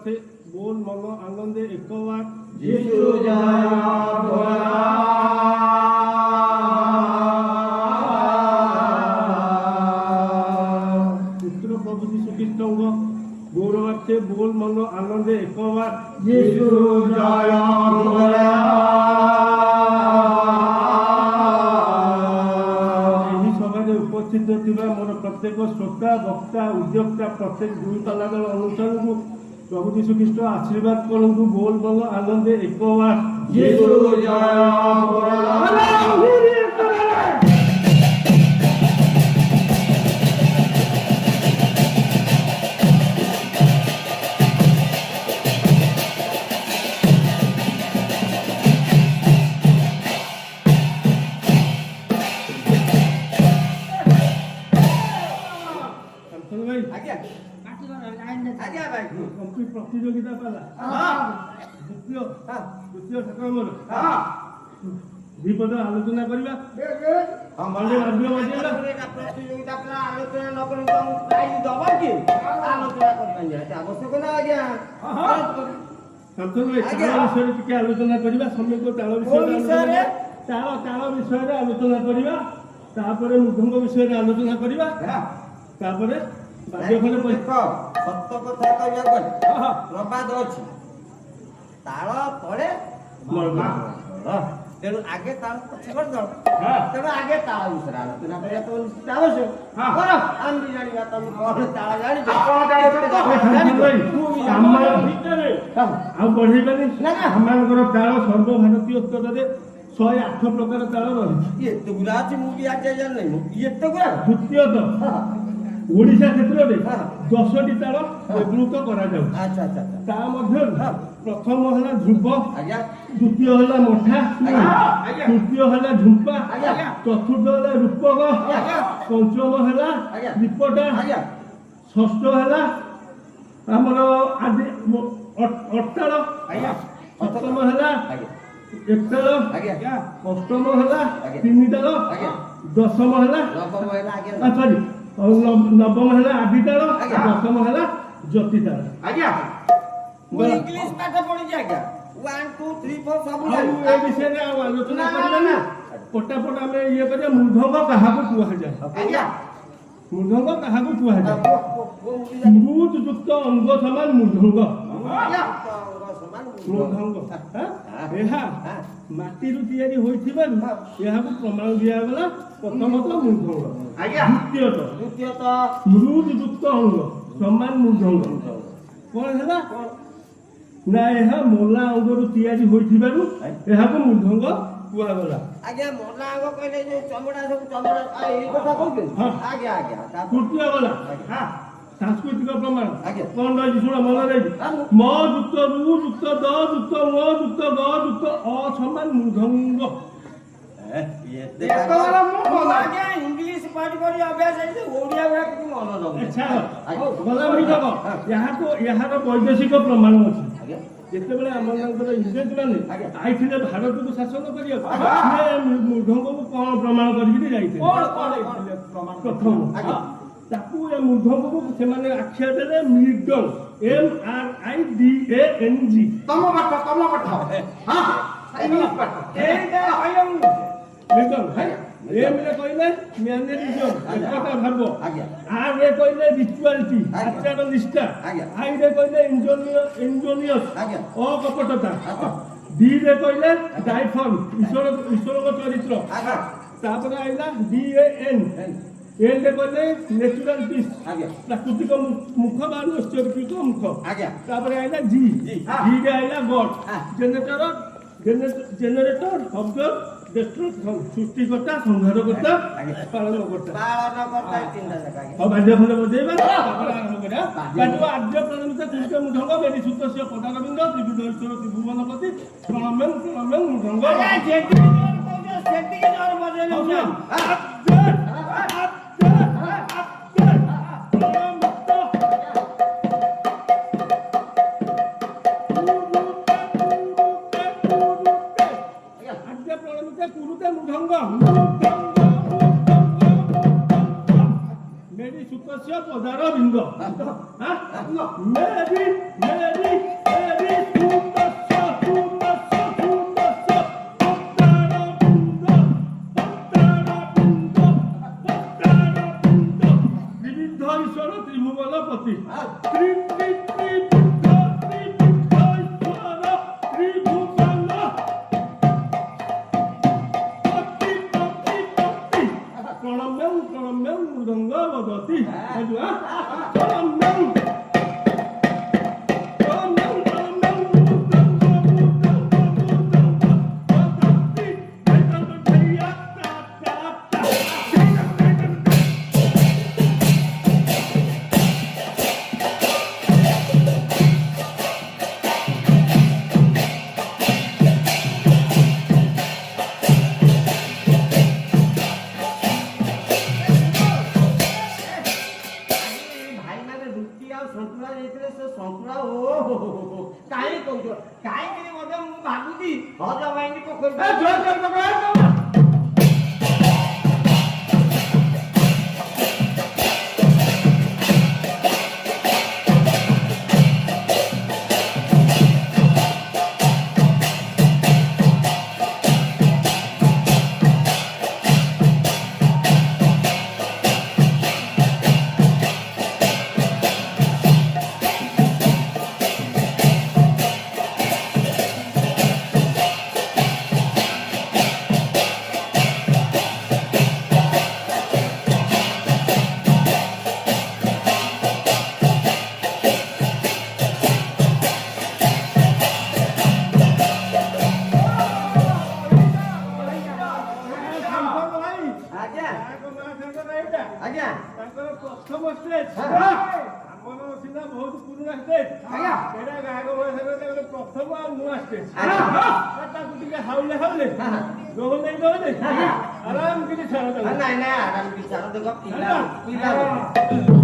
गौरवार्थे बोल मन आनंदे एक बार यीशु जय पुत्र प्रभु यीशु ख्रीष्ट गौरवार्थे बोल मन आनंदे एक बार यीशु जय उपस्थित मोर प्रत्येक श्रोता वक्ता उद्योक्ता प्रत्येक दुई तलाकर अनुसार को प्रभु यीशु ख्रीष्ट आशीर्वाद करंतु बोल बल आनंदे एक बार यीशु जय प्रतियोगिता पाला द्वितीय ठाकुर दीपद आलोचना करवा प्रतियोगिता आलोचना न कर प्राइज दब कि आलोचना आवश्यक ना आज्ञा विषय टिके आलोचना करवा समय को ताल विषय ताल विषय आलोचना करवा तापर मृदंग विषय आलोचना करवा तापर सत्य कथा कहवा प्रबाद अच्छी ताल तले तेणु आगे ताल पछे कर दो तेणु आगे ताल विषय आलोचना करिया तो निश्चित आवश्यक करो हम भी जानिबा तुम कोन ताल जानि बढ़े आमर ताल सर्वभारतीय स्तर में 108 प्रकार ताल रही एत गुरा अच्छी मुझे आज जान नहीं एत गुरा द्वितीयत ओडिशा क्षेत्र में 10टी ताल व्यवहृत करा जाउ अच्छा अच्छा ता मध्य प्रथम हला ध्रुव द्वितीय हला मठा तृतीय हला झुंपा चतुर्थ हला रूपक पंचम हला निपटा षष्ठ हला हमर आदि अट्टाल सप्तम हला एकताल अष्टम हला तीन ताल दशम हला सॉरी नवम है आदिताल दशम है ज्योतिताल इंग्लिश पाठ पढ़ी आज्ञा 1 2 3 4 सब ए विषय में आलोचना करबा ना पटापट आम ये कर मृदंग कहा कुआ जाए मृदंग कहा कुआ जाए मृद युक्त अंग समान मृदंग मृदंग माटी तैयारी होइथिबारु यहां प्रमाण दिया गला प्रथमतः मृदंग द्वितीयत मृद युक्त अंग समान मृदंग कौन है ना यह मोला अंगरु तैयारी होइथिबारु यहां मृदंग कुआ गला आज्ञा मोला अंग कहले जो चमड़ा सब चमड़ा ए कथा कहते आज्ञा आज्ञा तृतीय गला सांस्कृतिक प्रमाण कौन रही शुण मन रही म युक्त रु युक्त द युक्त म युक्त ग युक्त अ समान मृदंग इंग्लिश पाठ करी अभ्यास है ओडिया भाषा कि मन दब अच्छा गला मृदंग यार वैदेशिक प्रमाण अछि जेते बेले हमनकर इंग्रेज माने आइथिले भारत को शासन करिया से मृदंग को कोन प्रमाण करि जाइथे कोन प्रमाण प्रथम ताकू ए मृदंग को से माने आख्या देले मृदंग MRIDANG तम पाठ हां इंग्लिश पाठ एटा हयम मृदंग एम रे कहले मैनेरिज्म एकता भाव आर रे कहले रिचुअलिटी आचार निष्ठा आई रे कहले इंजीनियस ओ कपटता डी रे कहले डाइफॉर्म ईश्वर को चरित्र तापर आइला DAN एन रे कहले नेचुरल पीस प्राकृतिक मुख बा नैसर्गिक मुख तापर आइला जी रे आइला गॉड जेनरेटर शब्द सृष्टिकर्ता संहारकर्ता पालनकर्ता बाध्य खंड बजेबा आरंभ करा बाजवा आद्य प्रणमित कुंज मृदंग बेदी सुतस्य पदारविंद त्रिभुवनेश्वर त्रिभुवनपति प्रणम्यं मृदंग सेटिंग जोर बजेले मेरी सुतस्य पदारविंद मेरी Aduh, tolong dong. Tolong dong, tolong dong. Alam kita cara tu. Nah, dan bicara dengan pilar. Bharat Maya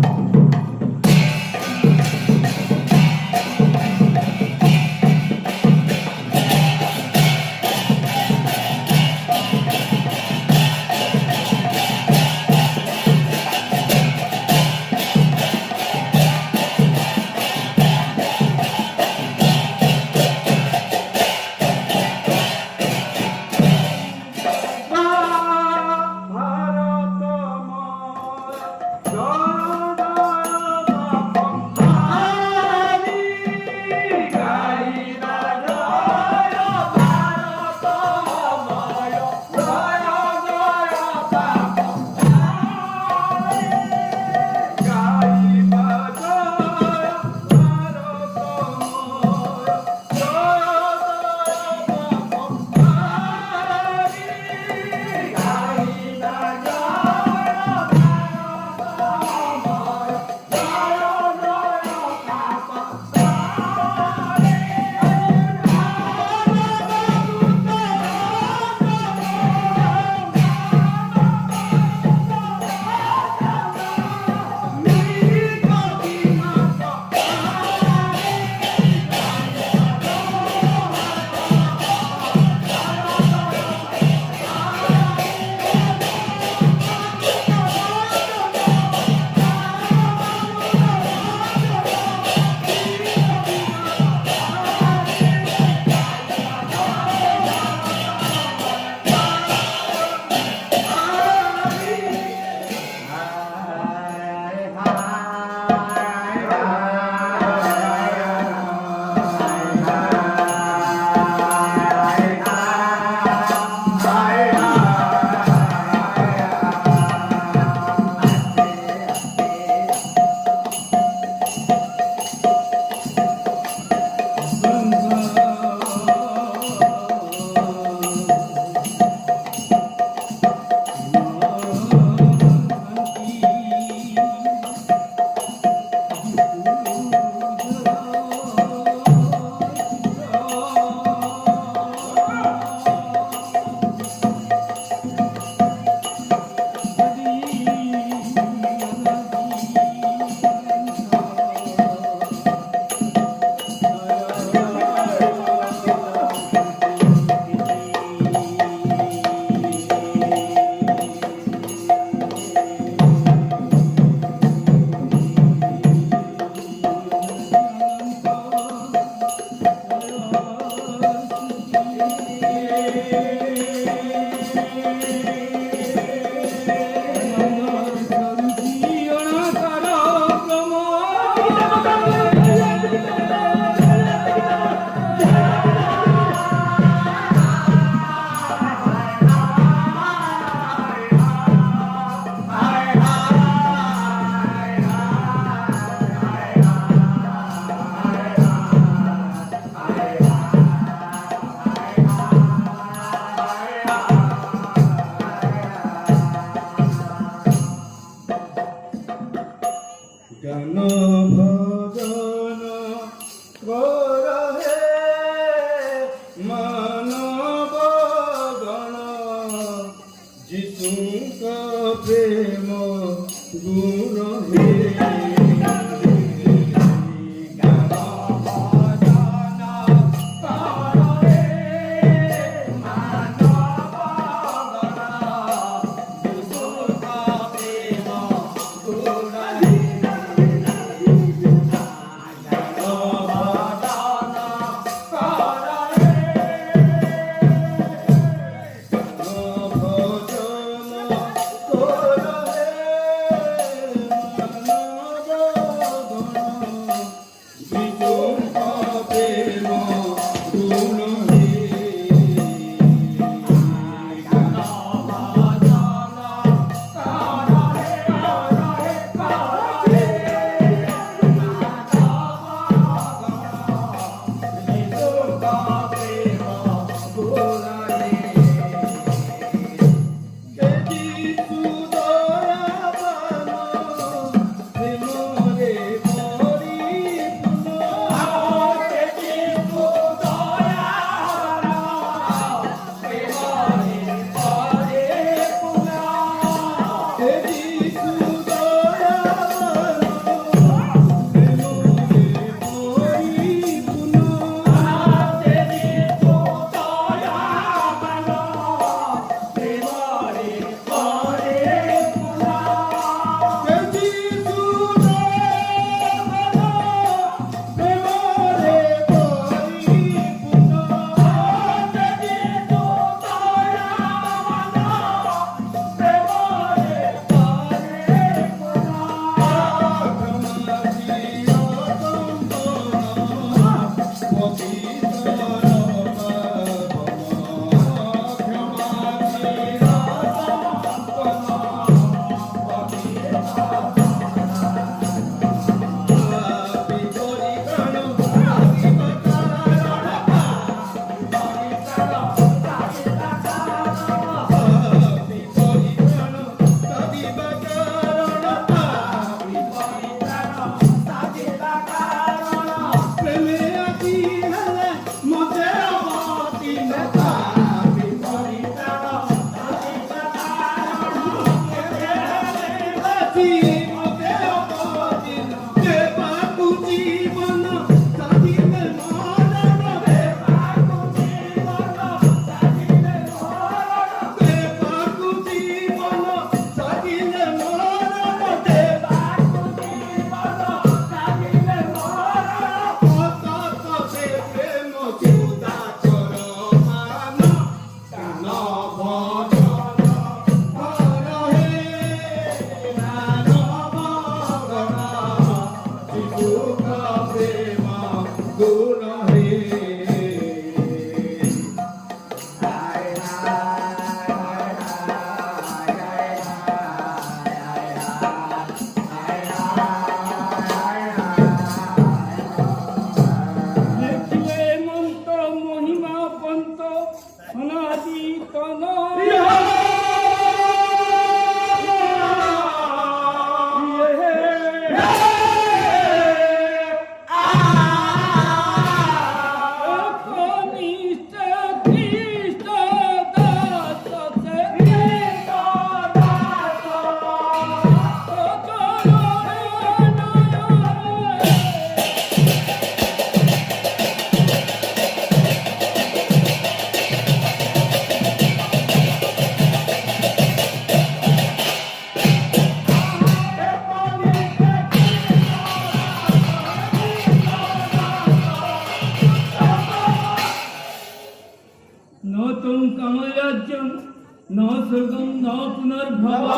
स्वर्गं न पुनर्भवा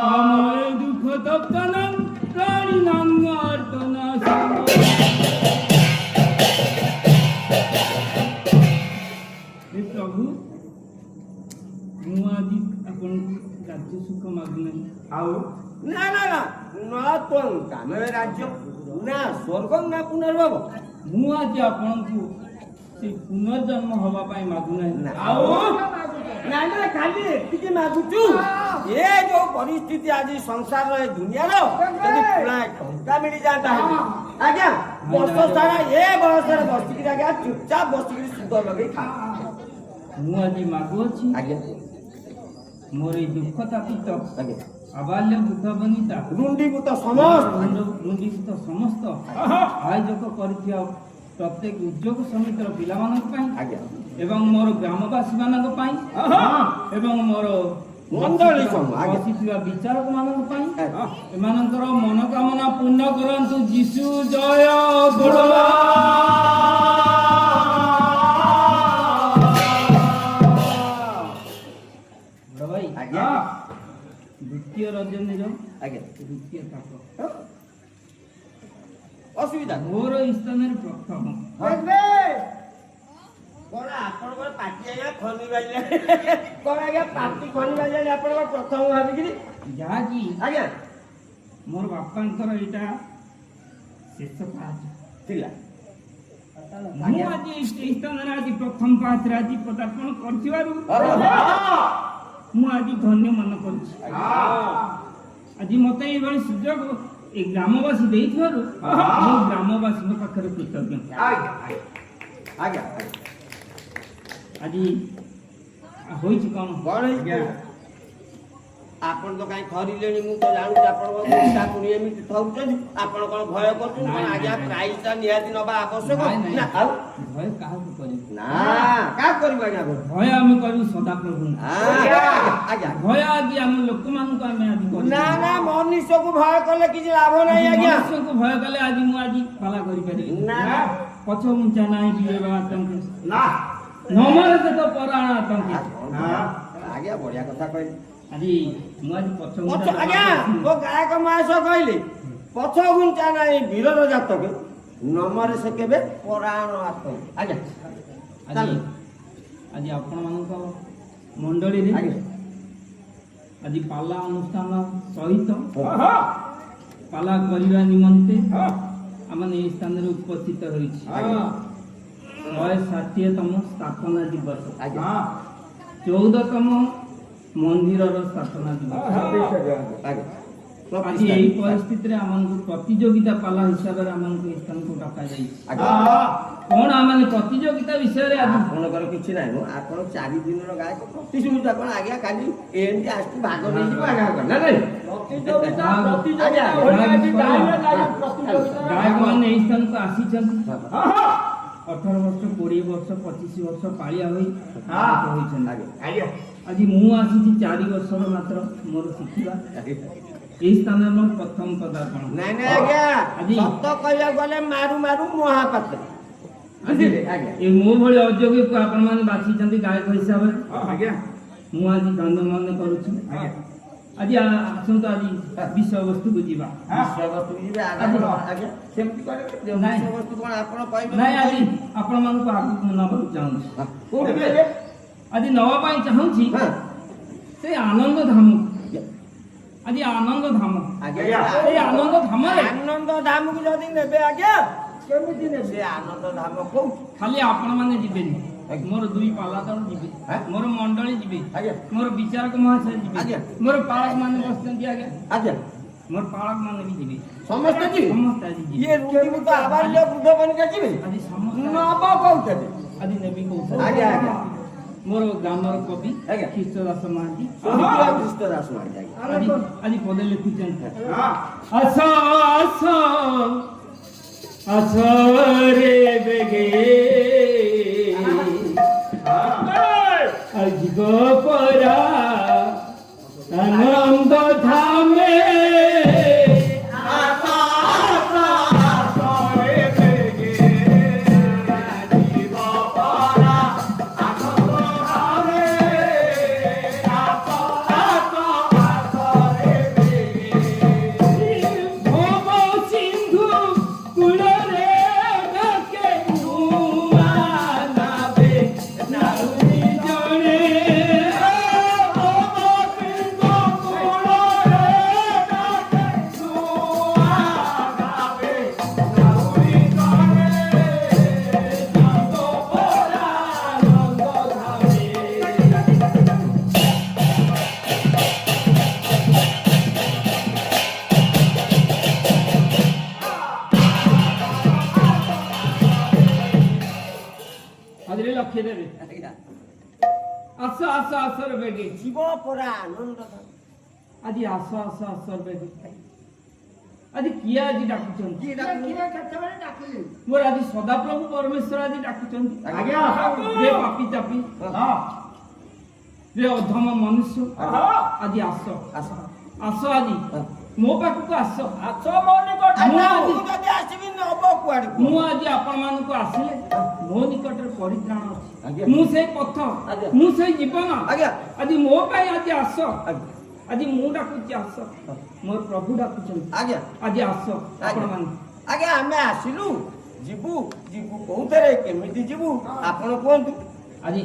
कामये दुःखदप्तनं प्राणिनां आर्तनाशम्। हे प्रभु ମୁଁ ଆଜି ଆପଣଙ୍କୁ ରାଜ୍ୟ ସୁଖ ମାଗୁନାହିଁ। ଆଉ ନା ନା ନା ନା ତ୍ୱଂ କାମେ ରାଜ୍ୟ ନା ସ୍ୱର୍ଗଂ ନା ପୁନର୍ଭବ। ମୁଁ ଆଜି ଆପଣଙ୍କୁ ସେ ପୁନର୍ଜନ୍ମ ହବା ପାଇଁ ମାଗୁନାହିଁ। ଆଉ ନା ନା ଖାଲି ଏତିକି ମାଗୁଛୁ ଏ ଯୋଉ ପରିସ୍ଥିତି ଆଜି ସଂସାରର ଏ ଦୁନିଆର ଯଦି ପୁଳାଏ ଟଙ୍କା ମିଳିଯାଆନ୍ତା ଆଜ୍ଞା ବର୍ଷ ସାରା ଏ ବୟସରେ ବସିକିରି ଆଜ୍ଞା ଚୁପଚାପ ବସିକିରି ସୁଧ ଲଗେଇ ଖା। ମୁଁ ଆଜି ମାଗୁଅଛି ଆଜ୍ଞା ମୋର ଏଇ ଦୁଃଖ ତାପିତ ଆବାଲ୍ୟ ବୃଦ୍ଧ ବନିତା ରୁଣ୍ଡୀଭୂତ ସମସ୍ତ ରୁଣ୍ଡୀଭୂତ ସମସ୍ତ ଆୟୋଜକ କରିଥିବା ପ୍ରତ୍ୟେକ ଉଦ୍ୟୋଗ ସମିତିର ପିଲାମାନଙ୍କ ପାଇଁ ଏବଂ ମୋର ଗ୍ରାମବାସୀ ମାନଙ୍କ ପାଇଁ ଏବଂ ମୋର ମଣ୍ଡଳୀ ସମୂହ, ବସିଥିବା ବିଚାରକ ମାନଙ୍କ ପାଇଁ ଏମାନଙ୍କର ମନୋକାମନା ପୂର୍ଣ୍ଣ କରନ୍ତୁ। ଯୀଶୁ ଜୟ ବଡ଼ବା। ଭାଇ ଦ୍ୱିତୀୟ ରଜନୀର ଦ୍ୱିତୀୟ ତାପ ଅସୁବିଧା ମୋର ଏଇ ସ୍ଥାନରେ ପ୍ରଥମ କଣ ଆପଣଙ୍କର ପାଟି ଆଜ୍ଞା ଖନି ବାଜିଲେ କଣ ଆଜ୍ଞା ପାଟି ଖନି ବାଜିଲେ ଆପଣଙ୍କର ପ୍ରଥମ ଭାବିକିରି ଯାହାକି ଆଜ୍ଞା ମୋର ବାପାଙ୍କର ଏଇଟା ଶେଷ ପାହାଚ ଥିଲା। ମୁଁ ଆଜି ଏଇ ସ୍ଥାନରେ ଆଜି ପ୍ରଥମ ପାହାଚରେ ଆଜି ପଦାର୍ପଣ କରିଥିବାରୁ ମୁଁ ଆଜି ଧନ୍ୟ ମନେ କରୁଛି। ଆଜି ମତେ ଏଇଭଳି ସୁଯୋଗ ଏ ଗ୍ରାମବାସୀ ଦେଇଥିବାରୁ ମୁଁ ଗ୍ରାମବାସୀଙ୍କ ପାଖରେ କୃତଜ୍ଞ। ଆଜ୍ଞା ଆଜି ହୋଇଛି କଣ ଆପଣ ତ କାହିଁ ଥରିଲେଣି ମୁଁ ତ ଜାଣୁଛି ଆପଣଙ୍କ ପୁଣି ଏମିତି ଥରୁଛନ୍ତି ଆପଣ କଣ ଭୟ କରୁଛନ୍ତି କଣ ଆଜ୍ଞା ପ୍ରାଇଜ ଟା ନିହାତି ନବା ଆବଶ୍ୟକ ନା ଆଉ ଭୟ କାହାକୁ କରିବୁ ନା କାହାକୁ କରିବୁ ଆଜ୍ଞା ଭୟ ଆମେ କରିବୁ ସଦାପ୍ରଭୁ। ଆଜ୍ଞା ଭୟ ଆଜି ଆମ ଲୋକମାନଙ୍କୁ ଆମେ ଆଜି ନା ନା ମନୁଷ୍ୟକୁ ଭୟ କଲେ କିଛି ଲାଭ ନାହିଁ ଆଜ୍ଞା। ମନୁଷ୍ୟକୁ ଭୟ କଲେ ଆଜି ମୁଁ ଆଜି ପାଲା କରିପାରିବି ନା ପଛ ଘୁଞ୍ଚା ନାହିଁ ବିଜେବା ଆତଙ୍କେ ନା ନମରେ ତ ପରାଣ ଆତଙ୍କେ ଆଜ୍ଞା ବଢିଆ କଥା କହିଲେ। ଆଜି ମୁଁ ଆଜି ପଛ ଆଜ୍ଞା ମୋ ଗାୟକ ମହାଶୟ କହିଲେ ପଛ ଘୁଞ୍ଚା ନାହିଁ ବୀରର ଜାତକ ନମରେ ସେ କେବେ ପରାଣ ଆତଙ୍କ ଆଜ୍ଞା ଆଜି ଆପଣମାନଙ୍କ ମଣ୍ଡଳୀରେ ଆଜି ପାଲା ଅନୁଷ୍ଠାନ ସହିତ ପାଲା କରିବା ନିମନ୍ତେ ଆମେ ଏହି ସ୍ଥାନରେ ଉପସ୍ଥିତ ହୋଇଛି। 160ତମ ସ୍ଥାପନା ଦିବସ 14ତମ ମନ୍ଦିରର ସ୍ଥାପନା ଦିବସ। ଆଜି ଏହି ପରିସ୍ଥିତିରେ ଆମକୁ ପ୍ରତିଯୋଗିତା ପାଲା ହିସାବରେ ଆମକୁ ଏହି ସ୍ଥାନକୁ ଡକାଯାଇଛି। କଣ ଆମେ ପ୍ରତିଯୋଗିତା ବିଷୟରେ ଆଜି ଆପଣଙ୍କର କିଛି ନାହିଁ ମୁଁ ଆପଣ 4 ଦିନର ଗାୟକ ପ୍ରତିଯୋଗିତା କଣ ଆଜ୍ଞା ଖାଲି ଏମିତି ଆସିକି ଭାଗ ନେଇଯିବ ଆଜ୍ଞା ନା ନାଇଁ ଗାୟକମାନେ ଏହି ସ୍ଥାନକୁ ଆସିଛନ୍ତି 18 ବର୍ଷ 20 ବର୍ଷ 25 ବର୍ଷ ପାଳିଆ ହୋଇ ହୋଇଛନ୍ତି। ଆଜି ମୁଁ ଆସିଛି 4 ବର୍ଷର ମାତ୍ର ମୋର ଶିଖିବା এই স্থানে আমার প্রথম পদার্পণ নাই নাই আজ্ঞা সত্য কইয়া গলে মারু মারু মহাপাত্র এই ମୋ ଭଳି ଅଯୋଗ୍ୟକୁ ଆପଣମାନେ ବାଛିଛନ୍ତି ଗାୟକ ହିସାବରେ ମୁଁ ଆଜି ଧନ୍ୟ ମନେ କରୁଛି। ଆଜି ଆସନ୍ତୁ ଆଜି ବିଷୟବସ୍ତୁକୁ ଯିବା। ବିଷୟବସ୍ତୁକୁ ଯିବେ ଆଜ୍ଞା ସେମିତି କରିବେ ବିଷୟବସ୍ତୁ କଣ ଆପଣ କହିବେ ନାଇଁ ଆଜି ଆପଣମାନଙ୍କୁ ଆଗକୁ ନେବାକୁ ଚାହୁଁଛି। ଆଜି ନେବା ପାଇଁ ଚାହୁଁଛି ସେ ଆନନ୍ଦ ଧାମକୁ। ଆଜି ଆନନ୍ଦ ଧାମ এই ଆନନ୍ଦ ଧାମରେ ଆନନ୍ଦ ଧାମକୁ ଯଦି ନେବେ ଆଜ୍ଞା କେମିତି ନେବେ ଆନନ୍ଦ ଧାମ କୋଉଠି ଖାଲି ଆପଣମାନେ ଯିବେନି ମୋର 2 ପାଲାଦାର ଯିବେ ମୋର ମଣ୍ଡଳୀ ଯିବେ ମୋର ବିଚାରକ ମହାଶୟ ଯିବେ ମୋର ପାଳକ ମାନେ ବସିଛନ୍ତି ଆଜ୍ଞା ମୋର ପାଳକ ମାନେ ବି ଯିବେ ସମସ୍ତେ ଯିବେ ସମସ୍ତେ ଆଜି ଯିବେ ଇଏ ରୁଣ୍ଡି ତ ଆବାଲ୍ୟ ବୃଦ୍ଧ ବନିକା ଯିବେ ଆଜି ସମସ୍ତେ ନବ କହୁଛନ୍ତି ଆଜି ନେବି କହୁଛନ୍ତି ଆଜ୍ଞା ମୋର ଗ୍ରାମର କବି ଖ୍ରୀଷ୍ଟ ଦାସ ମହାନ୍ତି ଖ୍ରୀଷ୍ଟ ଦାସ ମହାନ୍ତି ଆଜି ପଦେ ଲେଖୁଛନ୍ତି ଆସ ଆସ ଆସ ରେ ବେগে আজ গোপরা আনন্দ ধামে ଆସ ଆସ ଆସର ବେଗେ ଯିବ ପରା ଆନନ୍ଦ ଆଜି ଆସ ଆସ ଆସର ବେଗେ ଆଜି କିଏ ଆଜି ଡାକୁଛନ୍ତି ମୋର ଆଜି ସଦାପ୍ରଭୁ ପରମେଶ୍ୱର ଆଜି ଡାକୁଛନ୍ତି ରେ ପାପି ଚାପି ରେ ଅଧମ ମନୁଷ୍ୟ ଆଜି ଆସ ଆସ ଆସ ଆଜି ମୋ ପାଖକୁ ଆସ ଆସ ମୋ ନିକଟରେ ଆସିବି ନବ କୁଆଡେ ମୁଁ ଆଜି ଆପଣ ମାନଙ୍କୁ ଆସିଲେ ମୋ ନିକଟରେ ପରିତ୍ରାଣ ଅଛି ମୁଁ ସେଇ ପଥ ମୁଁ ସେଇ ଜୀବନ ଆଜି ମୋ ପାଇଁ ଆଜି ଆସ ଆଜି ମୁଁ ଡାକୁଛି ଆସ ମୋର ପ୍ରଭୁ ଡାକୁଛନ୍ତି ଆଜି ଆସ ଆପଣ ମାନେ ଆଜ୍ଞା ଆମେ ଆସିଲୁ ଯିବୁ ଯିବୁ କୋଉଥିରେ କେମିତି ଯିବୁ ଆପଣ କୁହନ୍ତୁ ଆଜି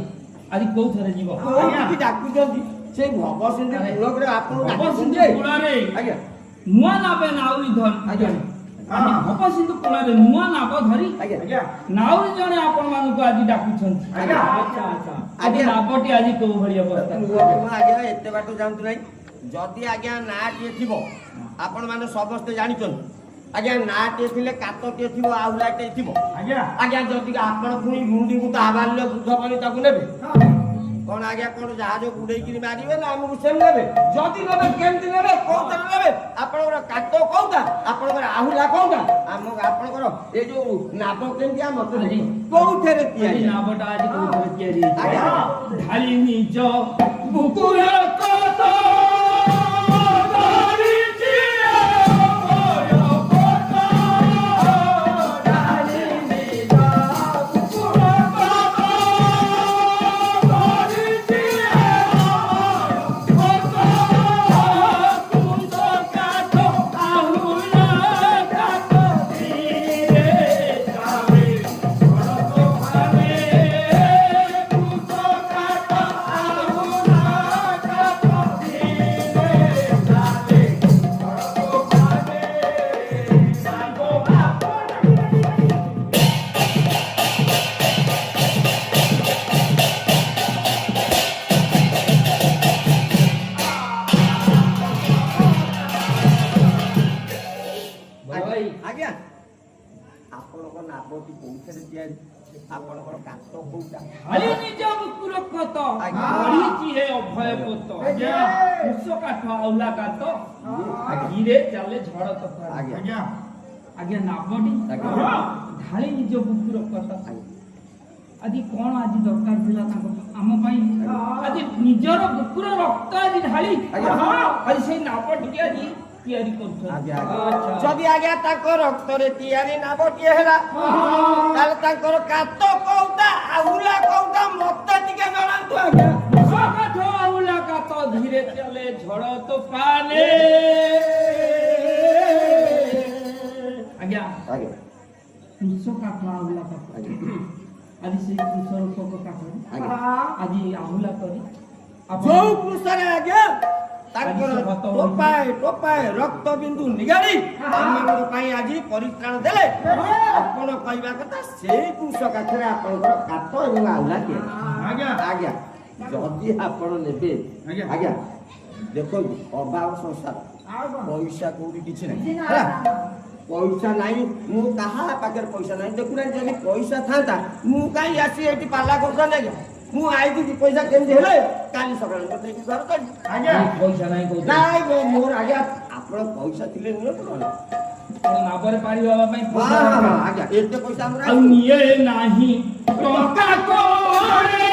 ଆଜି କୋଉଥିରେ ଯିବ କୋଉଠି ଡାକୁଛନ୍ତି ସେଇ ଭବସିନ୍ଧି କୂଳରେ ଆପଣ ଭବସିନ୍ଧି କୂଳରେ ଆଜ୍ଞା ନୂଆ ନାବେ ନାଉରି ଧରି ଭବସିନ୍ଧୁ କୂଳରେ ନୂଆ ନାବ ଧରି ନାଉରି ଜଣେ ଆପଣ ମାନଙ୍କୁ ଆଜି ଡାକୁଛନ୍ତି ଆଜି ନାବଟି ଆଜି କୋଉ ଭଳି ଅବସ୍ଥା ଆଜ୍ଞା ଏତେ ବାଟ ଯାଆନ୍ତୁ ନାହିଁ ଯଦି ଆଜ୍ଞା ନାଁଟିଏ ଥିବ ଆପଣ ମାନେ ସମସ୍ତେ ଜାଣିଛନ୍ତି ଆଜ୍ଞା ନାଁଟିଏ ଥିଲେ କାତଟିଏ ଥିବ ଆହୁଲାଟିଏ ଥିବ ଆଜ୍ଞା ଯଦି ଆପଣ ପୁଣି ଗୁଣ୍ଡିକୁ ତା ବାଲ୍ୟ ବୃଦ୍ଧ କରି ତାକୁ ନେବେ କଣ ଆଜ୍ଞା କଣ ଜାହାଜ ବୁଡେଇକିରି ମାରିବେ ନା ଆମକୁ ସେମ ନେବେ ଯଦି ନେବେ କେମିତି ନେବେ କୋଉଥିରେ ନେବେ ଆପଣଙ୍କର କାତ କୋଉଟା ଆପଣଙ୍କର ଆହୁଲା କୋଉଟା ଆପଣଙ୍କର ଏ ଯୋଉ ନାବ କେମିତିଆ ମତେ କୋଉଥିରେ ତିଆରି ନାବଟା ଆଜି କୋଉଥିରେ ତିଆରି ହେଇଛି ଢାଳି ନିଜ ବୁକୁର କଥା ଆଜ୍ଞା ଆପଣଙ୍କ ନାବଟି କୋଉଥିରେ ତିଆରି ଆପଣଙ୍କର କାତ କୋଉଟା ଖାଲି ନିଜ ବୁକୁର କତ ପଢିଛି ହେ ଅଭୟ ପତ କୁଶ କାଠ ଆଉଲା କାତ ଧୀରେ ଚାଲେ ଝଡ଼ ତଥା ଆଜ୍ଞା ନାବଟି ଢାଳି ନିଜ ବୁକୁର କତ ଆଜି କଣ ଆଜି ଦରକାର ଥିଲା ତାଙ୍କ ଆମ ପାଇଁ ଆଜି ନିଜର ବୁକୁର ରକ୍ତ ଆଜି ଢାଳି ଆଜି ସେଇ ନାବଟିକି ଆଜି ତିଆରି କରୁଛନ୍ତି ଯଦି ଆଜ୍ଞା ତାଙ୍କ ରକ୍ତରେ ତିଆରି ନାବଟିଏ ହେଲା ତାହେଲେ ତାଙ୍କର କାତ କୋଉଟା ଆହୁଲା କୋଉଟା ମତେ ଟିକେ ଜଣାନ୍ତୁ ଆଜ୍ଞା କାଠ ଆହୁଲା କାତ ଧୀରେ ଚାଲେ ଝଡ଼ ତୋଫାନେ ଆଜ୍ଞା କୃଷ କାଠ ଆହୁଲା କାଠ ଆଜି ସେଇ କୃଷ ରୂପକ କାଠ ଆଜି ଆହୁଲା କରି ଯୋଉ କୃଷରେ ଆଜ୍ଞା ତାଙ୍କର ଟୋପାଏ ରକ୍ତ ବିନ୍ଦୁ ନିଗାଡ଼ି ଆମମାନଙ୍କ ପାଇଁ ଆଜି ପରିତ୍ରାଣ ଦେଲେ ଆପଣ କହିବା କଥା ସେଇ କୃଷ କାଠରେ ଆପଣଙ୍କର କାଠ ଏବଂ ଆହୁଲା ତିଆରି ଆଜ୍ଞା ଯଦି ଆପଣ ନେବେ ଆଜ୍ଞା ଦେଖନ୍ତୁ ଅଭାବ ସଂସାର ପଇସା କୋଉଠି କିଛି ନାହିଁ ପଇସା ନାହିଁ ମୁଁ କାହା ପାଖରେ ପଇସା ନାହିଁ ଦେଖୁନାହାନ୍ତି ଯଦି ପଇସା ଥାନ୍ତା ମୁଁ କାହିଁ ଆସି ଏଠି ପାଲା କରୁଥାନ୍ତି ଆଜ୍ଞା ମୁଁ ଆଇଛି ଦି ପଇସା କେମିତି ହେଲେ କାଲି ସକାଳେ ଘର କରିବି ପଇସା ନାହିଁ ନାଇଁ ମୋର ଆଜ୍ଞା ଆପଣ ପଇସା ଥିଲେ ନିଅନ୍ତୁ ନାବରେ ପାଣି ବାବା ପାଇଁ ଆଜ୍ଞା ଏତେ ପଇସା ଆମର ଆଉ ନିଏ ନାହିଁ ଟଙ୍କା କୋରେ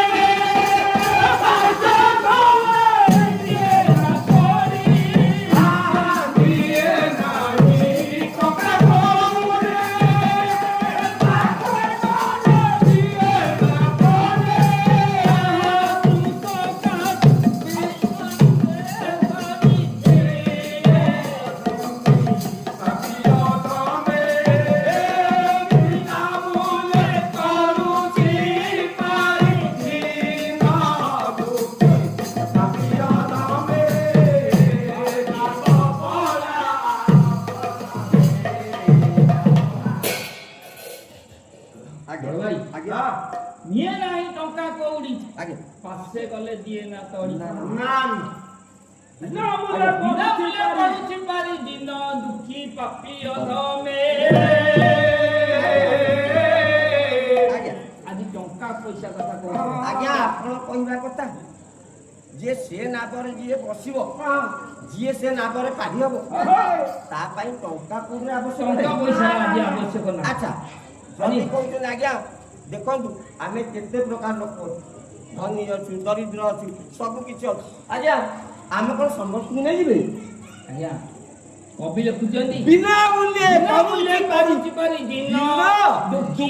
নিয়ে নাই টঙ্কা কৌড়ি পাশে গলে দিয়ে না তড়ি পারি দিন দুঃখী পাপি অধমে আজ টঙ্কা পয়সা কথা কহ আজ্ঞা আপন কইবা কথা जे से नाबरे जी बसिबो जी से नाबरे काढी हबो ता पई टंका कोने आवश्यक ଟଙ୍କା ପଇସା ଆଜି ଆବଶ୍ୟକ ନାହିଁ। अच्छा जदि कहते आज्ञा देखु आम केते प्रकार लोक धनी अच्छी दरिद्र अच्छी सब किसी अच्छी आज्ञा आम कौन समस्त नहीं जीवे ଆଜ୍ଞା କବି ଲେଖୁଛନ୍ତି बिना मूल्य କବୁଲେ କରୁଛି ପାରି ଦିନ दुखी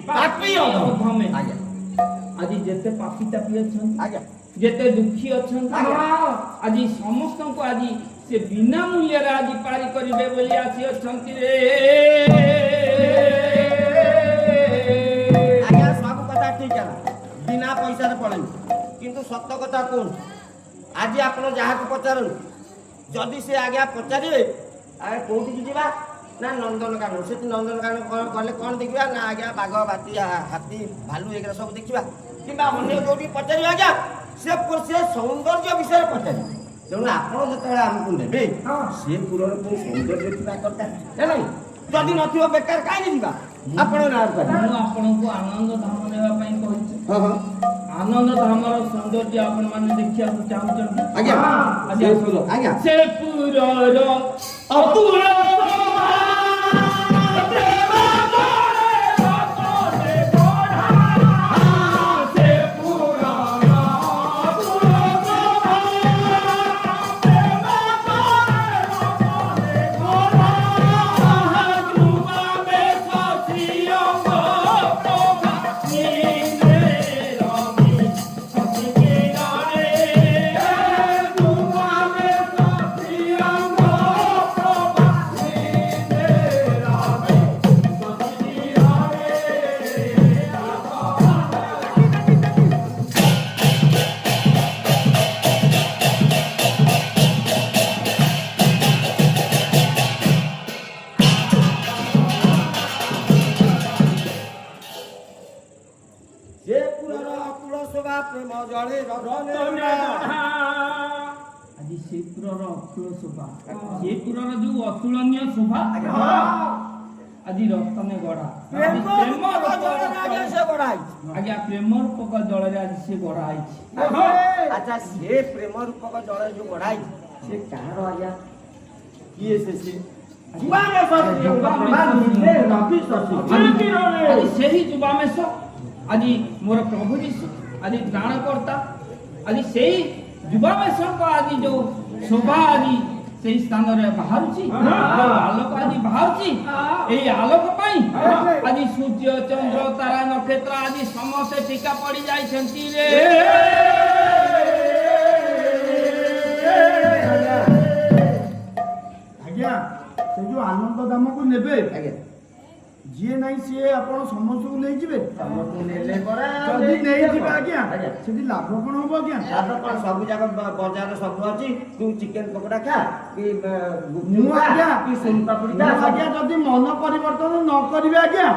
पापी ଅଧମେ। आज्ञा ଆଜି ଯେତେ ପାପୀ ତାପୀ ଅଛନ୍ତି आज्ञा ଯେତେ ଦୁଃଖୀ ଅଛନ୍ତି ଆଜି ସମସ୍ତଙ୍କୁ ଆଜି ସେ ବିନା ମୂଲ୍ୟରେ ଆଜି ପାରି କରିବେ ବୋଲି ଆସି ଅଛନ୍ତି ରେ। आज्ञा सब कथा ठीक है बिना पैसा पड़े किंतु सत्य कथा कौन आज आप जहाँ पचार जदि से आज्ञा पचारे आगे कौटी जीवा ना नंदनकानन से नंदनकानन गले कौन देखा ना आज्ञा बाघ बाती हाथी भालू एगुरा सब देखा कि अन्य कौटी पचार आज्ञा से सौंदर्य विषय पचार तेणु आप जो आमको ने सी पुरन को सौंदर्य दरकार है जदि न बेकार कहीं जा ଆପଣ ନା ମୁଁ ଆପଣଙ୍କୁ ଆନନ୍ଦ ଧାମ ନେବା ପାଇଁ କହିଛି। ଆନନ୍ଦ ଧାମର ସୌନ୍ଦର୍ଯ୍ୟ ଆପଣ ମାନେ ଦେଖିବାକୁ ଚାହୁଁଛନ୍ତି? ଆଜ୍ଞା ଆଜ୍ଞା ଆଜ୍ଞା ସେ ପୁରର ଅତୁଳ ଆଜି ସେପୁରର ଅତୁଳ ଶୋଭା ସେପୁରର ଯୋଉ ଅତୁଳନୀୟ ଶୋଭା ଆଜି ରତନେ ଗଢା ଆଜ୍ଞା ପ୍ରେମ ରୂପକ ଜଳରେ ଆଜି ସେ ଗଢା ହେଇଛି। ଆଚ୍ଛା ସେ ପ୍ରେମ ରୂପକ ଜଳରେ ଯୋଉ ଗଢା ହେଇଛି ସେ କାହାର ଆଜ୍ଞା କିଏ ସେ ସେହି ଯୁବାମେଶ ଆଜି ମୋର ପ୍ରଭୁ ଯୀଶୁ ଆଜି ତ୍ରାଣକର୍ତ୍ତା ଆଜି ସେଇ ଯୁବାମେଶଙ୍କ ଆଜି ଯୋଉ ଶୋଭା ଆଜି ସେଇ ସ୍ଥାନରେ ବାହାରୁଛି ଆଲୋକ ଆଜି ବାହାରୁଛି ଏଇ ଆଲୋକ ପାଇଁ ଆଜି ସୂର୍ଯ୍ୟ ଚନ୍ଦ୍ର ତାରା ନକ୍ଷତ୍ର ଆଜି ସମସ୍ତେ ଫିକା ପଡି ଯାଇଛନ୍ତି ରେ। ଆଜ୍ଞା ସେ ଯୋଉ ଆନନ୍ଦ ଧାମକୁ ନେବେ ଆଜ୍ଞା ଯିଏ ନାହିଁ ସିଏ ଆପଣ ସମସ୍ତଙ୍କୁ ନେଇଯିବେ ସମସ୍ତଙ୍କୁ ନେଲେ ପରା ଯଦି ନେଇଯିବେ ଆଜ୍ଞା ଆଜ୍ଞା ସେଠି ଲାଭ କଣ ହବ ଆଜ୍ଞା? ଲାଭ କଣ ସବୁ ଯାକ ବଜାରରେ ସବୁ ଅଛି ତୁ ଚିକେନ ପକୋଡା ଖା କି ମୁଁ ଆଜ୍ଞା କି ସୋନ ପାପଡି ଖା ଆଜ୍ଞା ଯଦି ମନ ପରିବର୍ତ୍ତନ ନ କରିବେ ଆଜ୍ଞା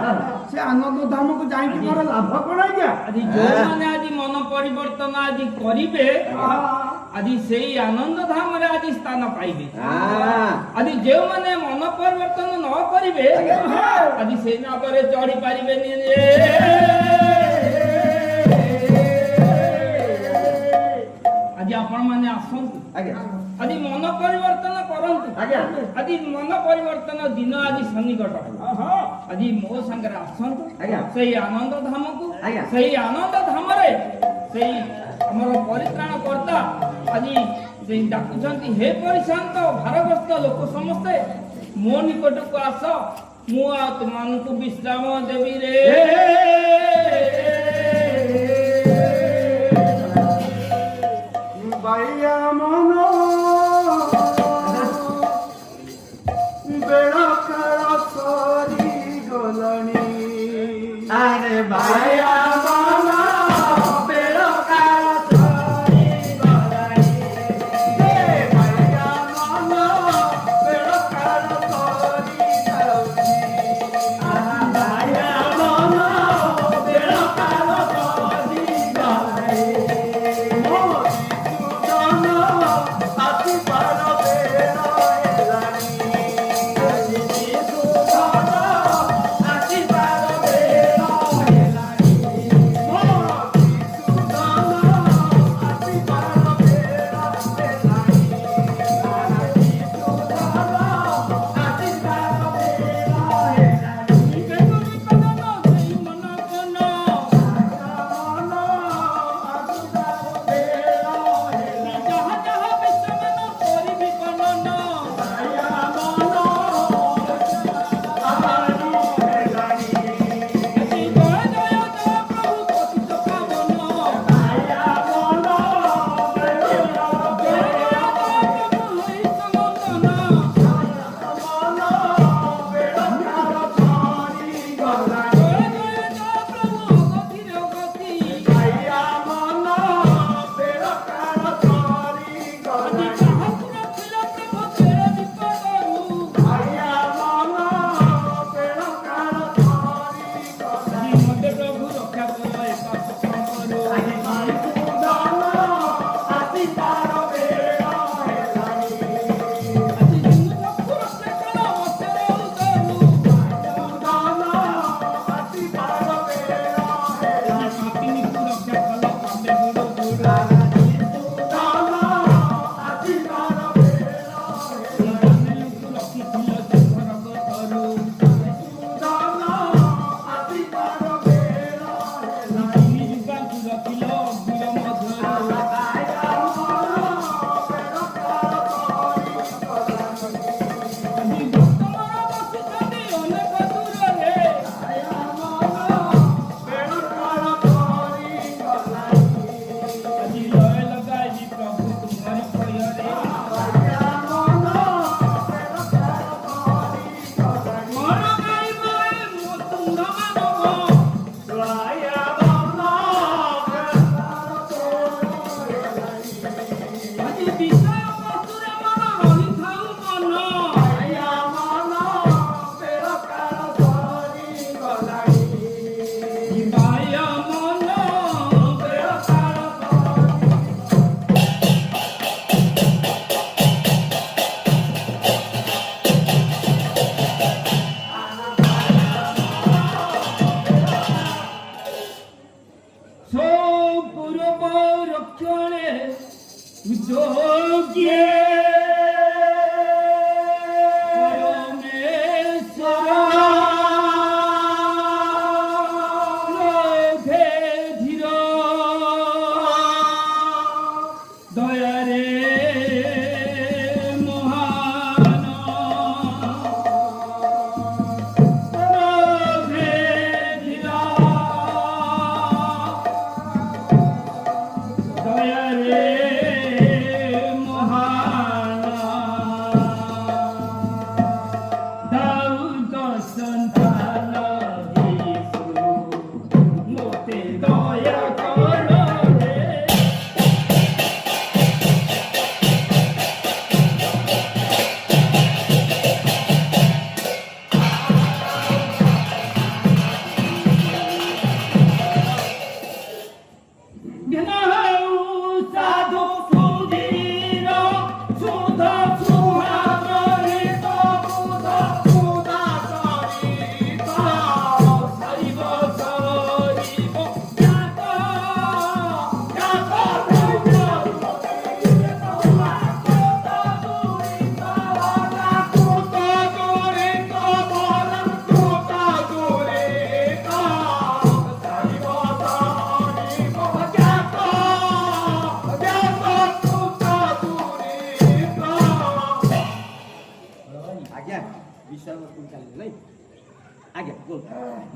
ସେ ଆନନ୍ଦ ଧାମକୁ ଯାଇକି ମୋର ଲାଭ କଣ ଆଜ୍ଞା? ଆଜି ଯୋଉମାନେ ଆଜି ମନ ପରିବର୍ତ୍ତନ ଆଜି କରିବେ ଆଜି ସେଇ ଆନନ୍ଦ ଧାମରେ ଆଜି ସ୍ଥାନ ପାଇବେ। ଆଜି ଯେଉଁମାନେ ମନ ପରିବର୍ତ୍ତନ ନ କରିବେ ଆଜି ସେଇ ନାବରେ ଚଢି ପାରିବେନି। ଆଜି ଆପଣ ମାନେ ଆସନ୍ତୁ ଆଜି ମନ ପରିବର୍ତ୍ତନ କରନ୍ତୁ। ଆଜି ମନ ପରିବର୍ତ୍ତନ ଦିନ ଆଜି ସନ୍ନିକଟ ଆଜି ମୋ ସାଙ୍ଗରେ ଆସନ୍ତୁ ସେଇ ଆନନ୍ଦ ଧାମକୁ ସେଇ ଆନନ୍ଦ ଧାମରେ ସେଇ ଆମର ପରିତ୍ରାଣ କର୍ତ୍ତା ଆଜି ସେଇ ଡାକୁଛନ୍ତି ହେ ପରିଶାନ୍ତ ଭାରଗ୍ରସ୍ତ ଲୋକ ସମସ୍ତେ ମୋ ନିକଟକୁ ଆସ ମୁଁ ଆଉ ତୁମମାନଙ୍କୁ ବିଶ୍ରାମ ଦେବି ରେ। ବାଇଆ ମନ ବେଳ କାଳ ସରି ଗଲାଣି ଆରେ ବାୟା क्षणे जोग्ये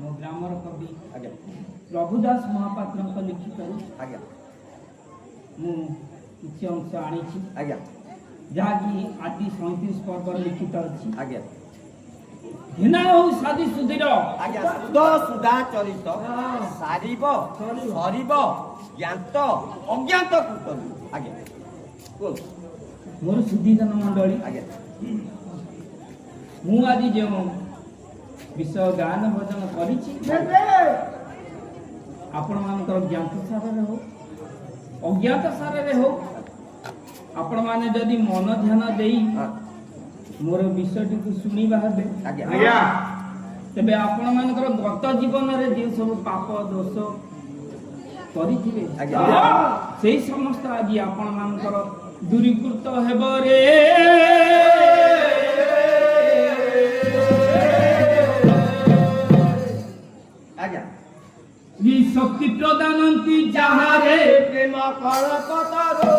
मो ग्रामर कवि प्रभुदास महापात्र लिखित किसी अंश आनी जहाँकि आदि 37 पर्व लिखित अच्छी घृणा हो साधी सुधीर सुधा चरित सारिब सरिब ज्ञात अज्ञात मोर सुधीजन मंडली मु आज जो विषय गान भजन करिछि आपण मानकर ज्ञात सारे हो अज्ञात सारे हो आपण माने जदि मन ध्यान देई मोर विषयटी को सुनिबा हेबे तबे आपण मानकर गत जीवन रे जे सब पाप दोष करिथिबे सेही समस्त आज आपण मानकर दूरीकृत हेबो रे शक्ति प्रदानंती जहारे प्रेम कलपतरो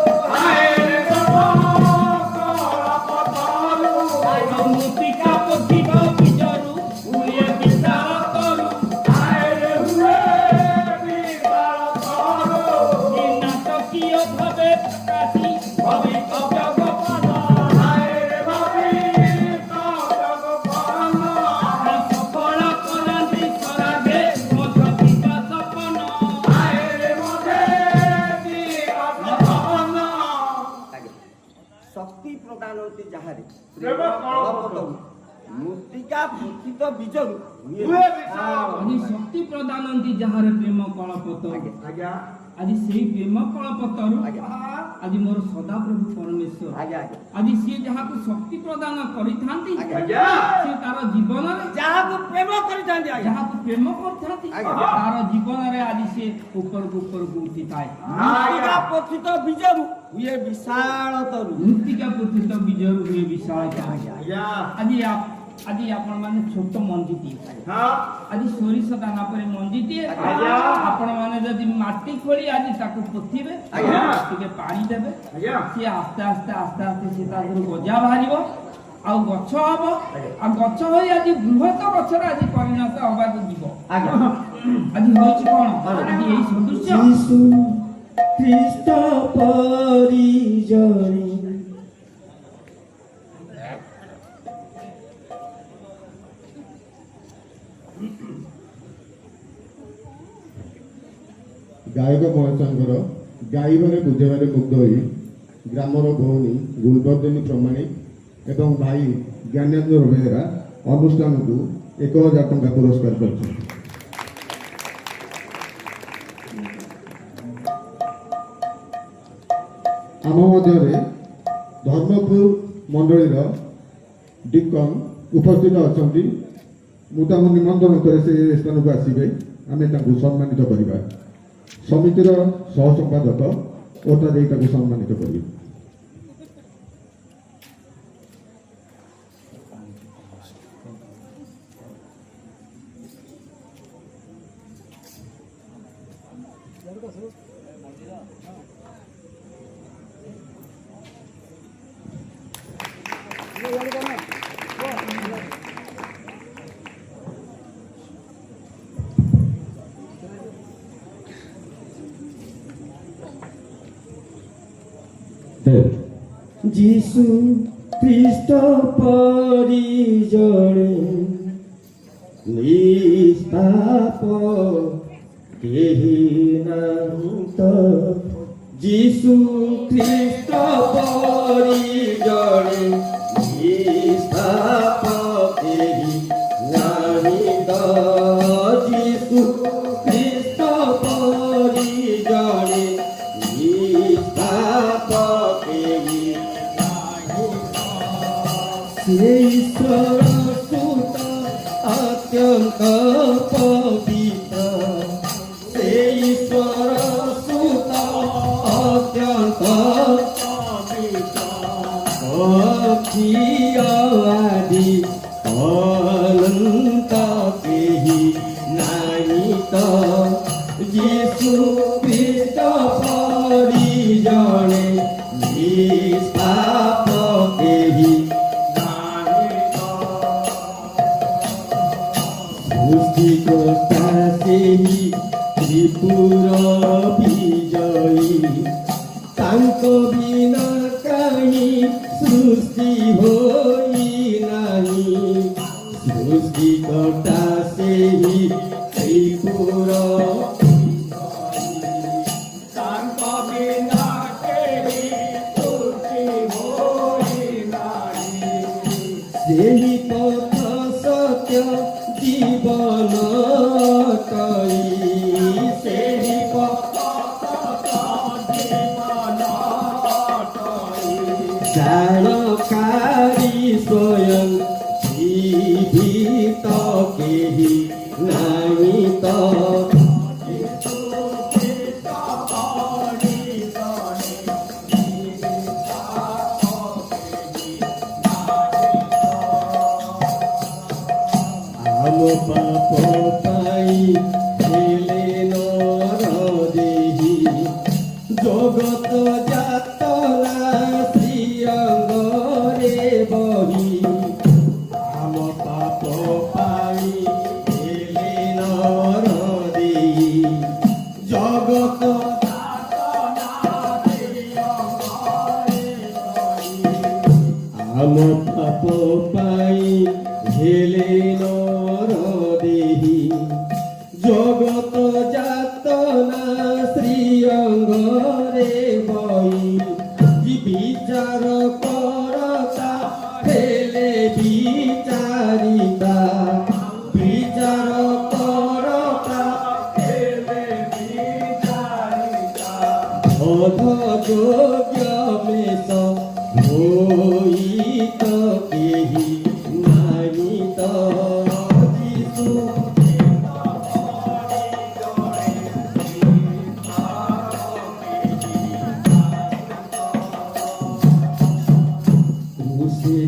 मूर्तिका पथिब बिजरु हुए विशाल तरु नाटकीय भावे प्रकाशी भवितव्य गोपन सफल करंती सरागे शक्ति प्रदानंती जहारे मूर्तिका पुथित बीजरु शक्ति प्रदानंती जहारे प्रेम कलपतर आज से प्रेम कलपतर आज मोर सदा प्रभु परमेश्वर आज सी जहाँ को शक्ति प्रदान करिथांती से तार जीवन रे जहाँ को प्रेम करिथांती जहाँ को प्रेम करथांती तार जीवन रे आज से ऊपर को उठी थाए मूर्तिका पुथित बीजरु हुए विशाल तरु मूर्तिका पुथित बीजरु हुए विशाल आज आपण माने छोट मंजीटी आज सोरिष दाना पर मंजीटी आपण माने जदि माटी खोली आज ताको पोथिबे टिके पानी देबे से आस्ते आस्ते आस्ते आस्ते से तादर गजा बाहरिबो आ गछ हबो आ गछ होई आज बृहत गछर आज परिणत होबा को जीवो आज होइछ कोन आज एई सदृश्य यीशु ख्रीष्ट परिजनी गायक महेशंकर गाइबारे बुझेबारे मुग्ध होई ग्रामर भौणी गुलबर्दिनी प्रमाणिक एवं भाई ज्ञानेन्द्र बेहेरा अनुष्ठान को 1000 टंका पुरस्कार करछन। आम मध्य धर्मपुर मंडलीर डिकन उपस्थित अच्छा मुझे निमंत्रण करे से स्थान को आसवे आम सम्मानित करवा समितिर सह संपादक ओटा देई ताको सम्मानित करियो। जीशु ख्रीष्ट परिजने निष्पाप केही नाही त जीशु ख्रीष्ट परिजने निष्पाप केही नाही त जीशु ख्रीष्ट परिजने निष्पाप केही से ईश्वर सुत अत्यंत पवित्र से ईश्वर सुत अत्यंत पवित्र आदि अनंत केही नाही त जीशु ख्रीष्ट परिजने निष्पाप केही सृष्टिकर्तासेही त्रिपुर विजयी तांको बिना कहीं सृष्टि होई नाही सृष्टिकर्तासेही त्रिपुर तांको बिना कहीं सृष्टि होई नाही सेही पथ सत्य जीवन कई से जानकारी स्वयं जीवित केही नहीं तो पाप पाई खेले नर देही जगत जातरा श्रीअंगरे बही आम पाप पाई खेले नर देही जगत आम पाप पाई खेले नर देही जगत जातना श्रीअंगरे बही विचार करता हेले विचारिता विचार करता हेले विचारिता अध योग्य मेष होई त केही नाही त जीशु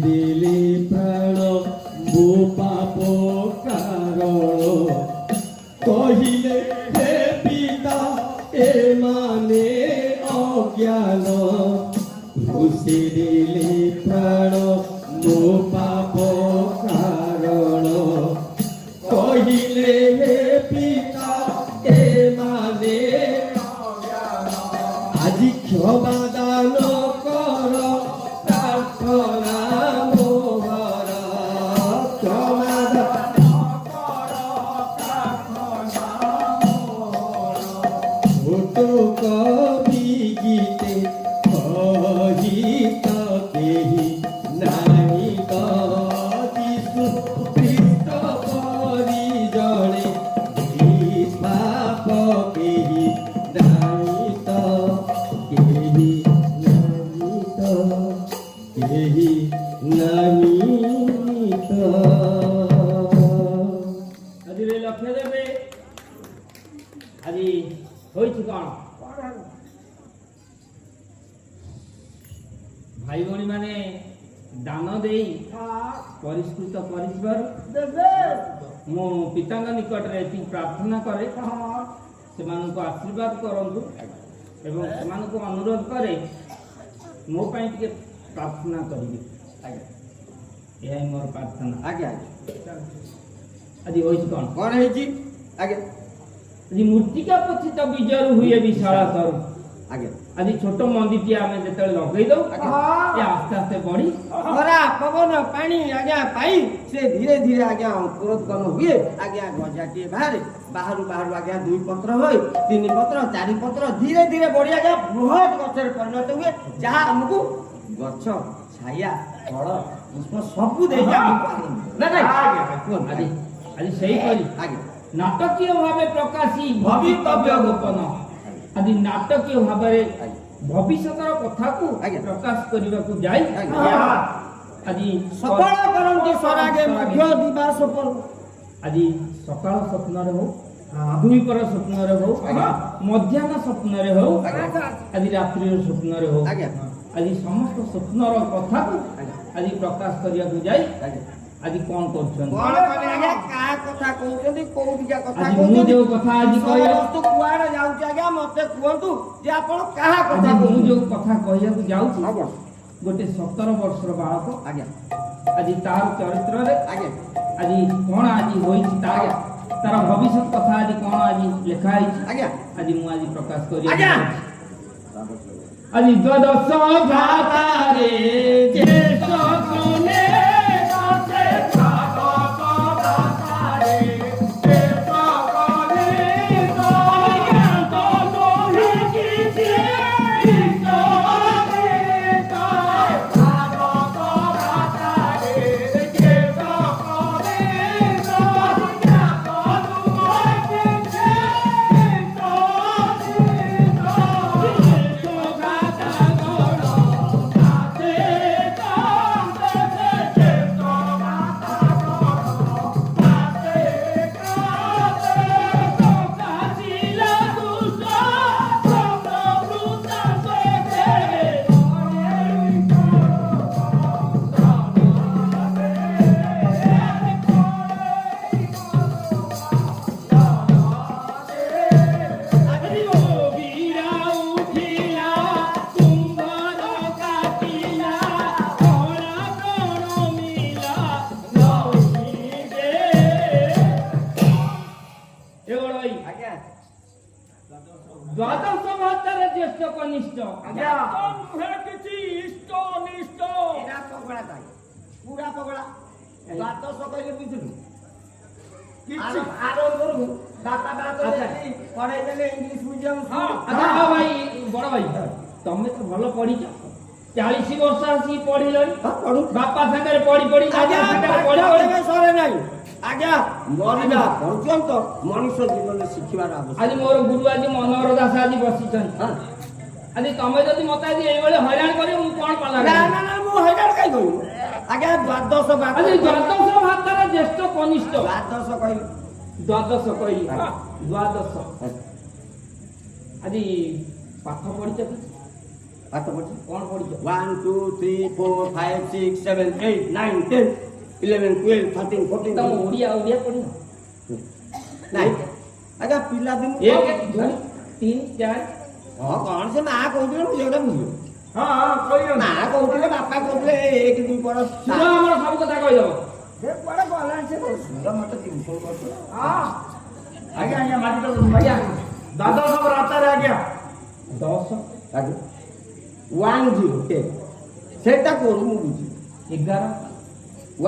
देले प्राण मो पाप कारण कहिले हे पिता ए माने अज्ञान घुसे देले प्राण मो पाप कारण कहिले हे पिता ए माने आज क्षमा दान कर प्रार्थना मोहर क्षमा दान कर प्रार्थना मोहर छोटो कवि गीते कहित केही नाही त जीशु ख्रीष्ट परिजने निष्पाप केही नाही त केही केही नाही त ଆଜି ଲକ୍ଷ୍ୟ ଦେବେ ଆଜି ହୋଇଛି କ'ଣ भाई भौणी माने दान देई परिष्कृत करिबार मो पितांग निकट रे एति प्रार्थना करे से मानको आशीर्वाद करंतु एवं से मानको अनुरोध करे मो पई के प्रार्थना करिवे यही मोर प्रार्थना आज्ञा आज होइछ कोन कौन है जी आज्ञा आज मूर्तिका पछित विजय हुए विशाला तर आज्ञा आज छोट मंदिर आमे जेते लगै दो ये आस्ते आस्ते बढ़ी खरा पवन पानी आज्ञा पाई से धीरे धीरे आज्ञा अंकुरोत्पन्न हुए आज्ञा गजाटिए बाहर आज्ञा 2 पत्र होय 3 पत्र 4 पत्र धीरे धीरे बढ़ी आज्ञा बृहत गछर परिणत हुए जहाँ हमको गछ छाया फल पुष्प सब दे ना आज आज सही करी आज्ञा नाटकीय भावे प्रकाशी भवितव्य गोपन आदि नाटकीय भावे भविष्यतर कथा को प्रकाश करने को जाई आज सफल करंती सरागे मध्य दिवस पर आज सकाळ स्वप्न रे हो दुईपर स्वप्न रे हो मध्याह्न स्वप्न रे हो आज रात्रि स्वप्न रे हो आज समस्त स्वप्नर कथा को आज प्रकाश करने को जाई आज कौन करछन कौन कने आज्ञा का कथा कहउछंती कोउटिका कथा आज मु जो कथा आज कहया वस्तु कुआड़ जाउछ आज्ञा मते कुहंतु जे आपण काहा कथा आज मु जो कथा कहया को जाउछि आज्ञा गोटे 17 वर्षर बालक आज्ञा आज तार चरित्र रे आज्ञा आज कोन आज होइछि तार भविष्य कथा आज कोन आज लिखा आइछि आज्ञा आज मु आज प्रकाश करिया आज्ञा आज द्वादश भ्राता रे ज्येष्ठ कोने द्वादश भ्रातार ज्येष्ठ कनिष्ठ आज्ञा କିଛି ଇଷ୍ଟ ଅନିଷ୍ଟ ଏରା ପଗଳା ତାଇ ପୁରା ପଗଳା ଦ୍ୱାଦଶ କହିଲେ ବୁଝିଲୁ କିଛି ଆରମ୍ଭରୁ ଦାତା ଦାତା ପଢେଇ ଦେଲେ ଇଂଲିଶ ମିଡିୟମ अच्छा भाई बड़ भाई तमे तो भल पढ़ीच 40 वर्ष आसी पढ़िलनी पढ़ू बापा सागर पढ़ी पढ़ी आज्ञा सागर पढ़ी पढ़ी सरे नाही आज्ञा मरिला पर्यंत मनुष्य जीवन शिखिबार आवश्यक आज मोर गुरु आज मनोहर दास आज बसिछन आज तमे जदि मते आज एई बेले हैरान करी मु कोन पाला ना ना ना मु हैरान काई कहू आज्ञा द्वादश बात आज द्वादश भ्रातार ज्येष्ठ कनिष्ठ द्वादश कहली द्वादश कहली द्वादश आज पाठ पढ़िछ कि पाठ पढ़ी कोन पढ़िछ 1 2 3 4 5 6 7 8 9 10 11 12 13 14 तम ओडिया ओडिया पढ़ी नहीं आज्ञा पिला दिन 1 2 3 4 हां कौन से मां कहउले मु जेटा बुझियो ହଁ ହଁ କହିଲ मां कहउले बापा कहउले 1 2 पढ़ सुनो हमर सब कथा कहि दबो से पढ़ गलान से सुंदर मत ट्यूशन करतो ହଁ ଆଜ୍ଞା ଆଜ୍ଞା ମାଟି ତ ଆଜ୍ଞା ଦ୍ୱାଦଶ ଭ୍ରାତାରେ ଆଜ୍ଞା 10 आज्ञा 1 0 के सेटा कोन मु बुझी 11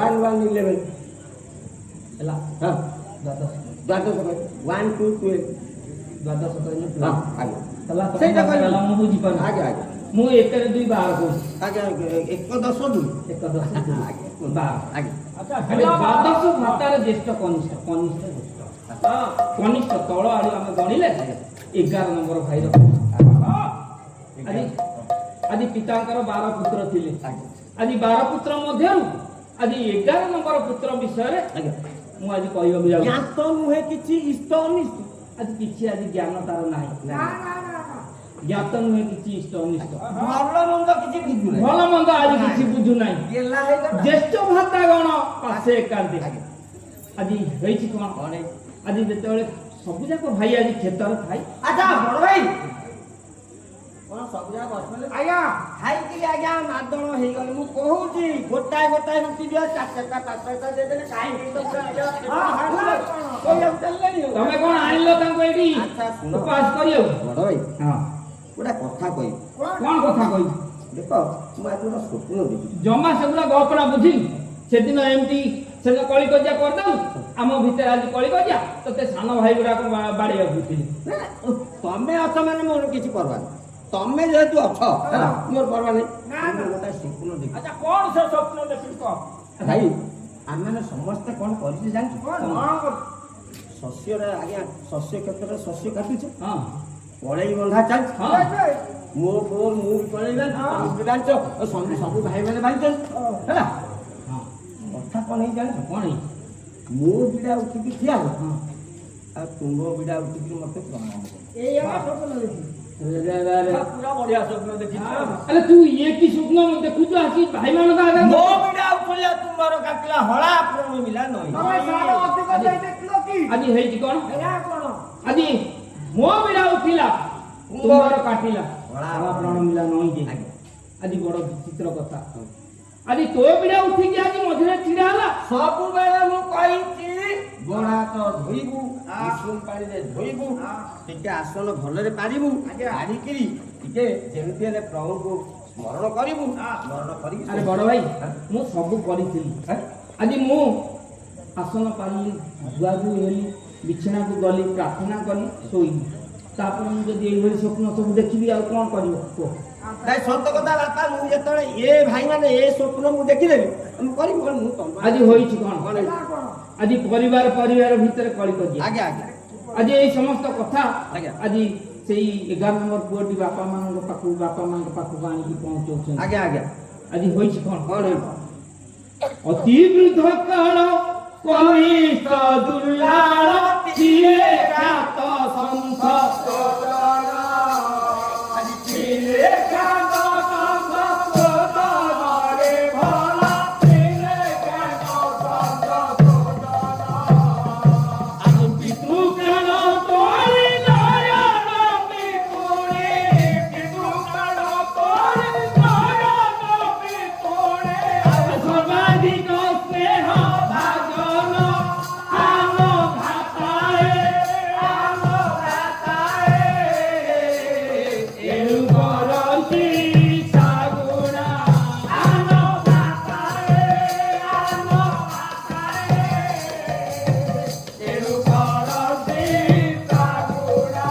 1 1 11 ହେଲା हां द्वादश द्वादश 1 2 12 द्वादश कहले हां आज्ञा ହେଲା ସେଇଟା କହିଲ। ହେଲା ମୁଁ ବୁଝି ପାରୁନି आज्ञा आज्ञा ମୁଁ 1 ରେ 2 12 କହୁଛି आज्ञा 1 10 2 1 10 12 आज्ञा ଆଚ୍ଛା ଖାଲି ଦ୍ୱାଦଶ ଭ୍ରାତାର ଜ୍ୟେଷ୍ଠ କନିଷ୍ଠ କନିଷ୍ଠ ଜ୍ୟେଷ୍ଠ ହଁ କନିଷ୍ଠ ତଳ ଆଡୁ ଆମେ ଗଣିଲେ 11 ନମ୍ବର ଭାଇର ଆଜି ଆଜି ପିତାଙ୍କର 12 ପୁତ୍ର ଥିଲେ ଆଜି 12 ପୁତ୍ର ମଧ୍ୟରୁ ଆଜି 11 ନମ୍ବର ପୁତ୍ର ବିଷୟରେ आज्ञा ମୁଁ ଆଜି କହିବାକୁ ଯାଉଛି ज्ञात नुहे किछि इष्ट अनिष्ट ଆଜି କିଛି ଆଜି ଜ୍ଞାନ ତାର ନାହିଁ জ্ঞাত নুহে কিছু ইষ্ট অনিষ্ট ଭଲ মন্ଦ କିଛି ବୁଝୁନାହିଁ ଭଲ ମନ୍ଦ ଆଜି କିଛି ବୁଝୁ ନାହିଁ ଗେଲା ହେଇଗଲା ଜ୍ୟେଷ୍ଠ ଭ୍ରାତା ଗଣ ପାଶେ ଏକାନ୍ତେ ଆଜି ହେଇଛି କଣ ଆଜି ଯେତେବେଳେ ସବୁ ଯାକ ଭାଇ ଆଜି କ୍ଷେତରେ ଥାଇ ଆଚ୍ଛା ବଡ ଭାଇ କଣ ସବୁ ଯାକ ବସିଲେ ଆଜ୍ଞା ଖାଇକିରି ଆଜ୍ଞା ମାଦଳ ହେଇଗଲେ ମୁଁ କହୁଛି ଗୋଟାଏ ଗୋଟାଏ ରୁଟି ଦିଅ ଚାରିଟା ପାଞ୍ଚଟା ଦେଇଦେଲେ କାହିଁକି ତ ତମେ କଣ ଆଣିଲ ତାଙ୍କୁ ଏଇଠି ଆଚ୍ଛା ଶୁଣ ଉପାସ କରିବାକୁ ବଡ ଭାଇ ହଁ ଗୋଟେ କଥା କହିବି କଣ କଥା କହିବି ଦେଖ ମୁଁ ଆଜି ଗୋଟେ ସ୍ୱପ୍ନ ଦେଖିଛି ଜମା ସେଗୁଡା ଗପଣା ବୁଝିଲି ସେଦିନ ଏମିତି ସେଦିନ କଳିକଜିଆ କରିଦେଲୁ ଆମ ଭିତରେ ଆଜି କଳିକଜିଆ ତତେ ସାନ ଭାଇ ଗୁଡାକ ବାଡେଇବାକୁ ବୁଝିଲି ନା, ତମେ ଅଛ ମାନେ ମୋର କିଛି ପର୍ବା ନାହିଁ ତମେ ଯେହେତୁ ଅଛ ହେଲା, ମୋର ପର୍ବା ନାହିଁ ମୁଁ ଗୋଟେ ସ୍ୱପ୍ନ ଦେଖିଛି ଆଚ୍ଛା କଣ ସେ ସ୍ୱପ୍ନ ଦେଖିଲୁ କହ ଭାଇ ଆମେ ସମସ୍ତେ କଣ କରିଛୁ ଜାଣିଛୁ ଶସ୍ୟରେ ଆଜ୍ଞା ଶସ୍ୟ କ୍ଷେତ୍ରରେ ଶସ୍ୟ କାଟୁଛୁ ହଁ କଳେଇ ବନ୍ଧା ଚାଲିଛି ହଁ ମୋ ବୋଉ ମୁଁ କଳେଇ ବାନ୍ଧି ଜାଣିଛ ସବୁ ଭାଇମାନେ ବାନ୍ଧିଛନ୍ତି ହେଲା ହଁ କଥା କଣ ହେଇ ଜାଣିଛ କଣ ହେଇଛି ମୋ ବିଡ଼ା ଉଠିକି ଠିଆ ହବ ହଁ ଆଉ ତୁମ ବିଡ଼ା ଉଠିକି ମତେ ପ୍ରଣାମ କର ପୁରା ବଢିଆ ସ୍ୱପ୍ନ ଦେଖିଛୁ ଆରେ ତୁ ଇଏ କି ସ୍ୱପ୍ନ ଦେଖୁଛୁ ଆସି ଭାଇମାନଙ୍କ ଆଗରେ ମୋ ବିଡ଼ା ଉଠିଲା ତୁମର କାଟିଲା ହଳା ପ୍ରଣୟ ମିଲା ନଈ ଆଜି ହେଇଛି କଣ ଆଜି ମୋ ବିଡ଼ା ଉଠିଲା ତୁମର କାଟିଲା ହଳା ପ୍ରାଣ ମିଲା ନଈ ଯେ ଆଜି ବଡ ବିଚିତ୍ର କଥା ଆଜି ତୋ ବିଡ଼ା ଉଠିକି ଆଜି ମଝିରେ ଛିଡା ହେଲା ସବୁବେଳେ ମୁଁ କହିଛି ଗୋଡ଼ ହାତ ଧୋଇବୁ ଉଷୁମ ପାଣିରେ ଧୋଇବୁ ଟିକେ ଆସନ ଭଲରେ ପାରିବୁ ପାରିକିରି ଟିକେ ଯେମିତି ହେଲେ ପ୍ରଭୁଙ୍କୁ ସ୍ମରଣ କରିବୁ ସ୍ମରଣ କରିକି ଆରେ ବଡ ଭାଇ ମୁଁ ସବୁ କରିଥିଲି ଆଜି ମୁଁ ଆସନ ପାରିଲି ଧୁଆଧୁ ହେଲି ବିଛଣାକୁ ଗଲି ପ୍ରାର୍ଥନା କଲି ଶୋଇଲି ତାପରେ ମୁଁ ଯଦି ଏଇଭଳି ସ୍ୱପ୍ନ ସବୁ ଦେଖିବି ଆଉ କଣ କରିବ କୁହ ନାଇଁ ସତ କଥା ବାପା ମୁଁ ଯେତେବେଳେ ଏ ଭାଇମାନେ ଏ ସ୍ୱପ୍ନ ମୁଁ ଦେଖିଦେଲି ମୁଁ କରିବି କଣ ମୁଁ ତମ ଆଜି ହୋଇଛି କଣ ଆଜି ପରିବାର ଭିତରେ କଳିକଜିଆ ଆଜ୍ଞା ଆଜ୍ଞା ଆଜି ଏଇ ସମସ୍ତ କଥା ଆଜ୍ଞା। ଆଜି ସେଇ 11 ନମ୍ବର ପୁଅଟି ବାପା ମାଙ୍କ ପାଖକୁ ଆଣିକି ପହଞ୍ଚଉଛନ୍ତି ଆଜ୍ଞା ଆଜ୍ଞା ଆଜି ହୋଇଛି କଣ କଣ ହେଇଛି ଅତି ବୃଦ୍ଧ କାଳ କନିଷ୍ଠ ଦୁର୍ଲାଳ ଥିଲେ ଖ୍ୟାତ ସନ୍ଥ ଆଜି ଥିଲେ ଖ୍ୟାତ ସନ୍ଥ ସୋଦନରେ ଭଲ ଥିଲେ ଖ୍ୟାତ ସନ୍ଥ ଆଜି ପିତୃକାଳ ତୋରି ନୟନ ବିପୁଣି ପିତୃକାଳ ତୋରି ନୟନ ବିପୁଣି ସର୍ବାଧିକ ସ୍ନେହ ଭାଜନ ଆମ ଭାତାଏ ଏଣୁ କରନ୍ତି ଶାଗୁଣା ଆମ ଭାତାଏ ଏଣୁ କରନ୍ତି ଶାଗୁଣା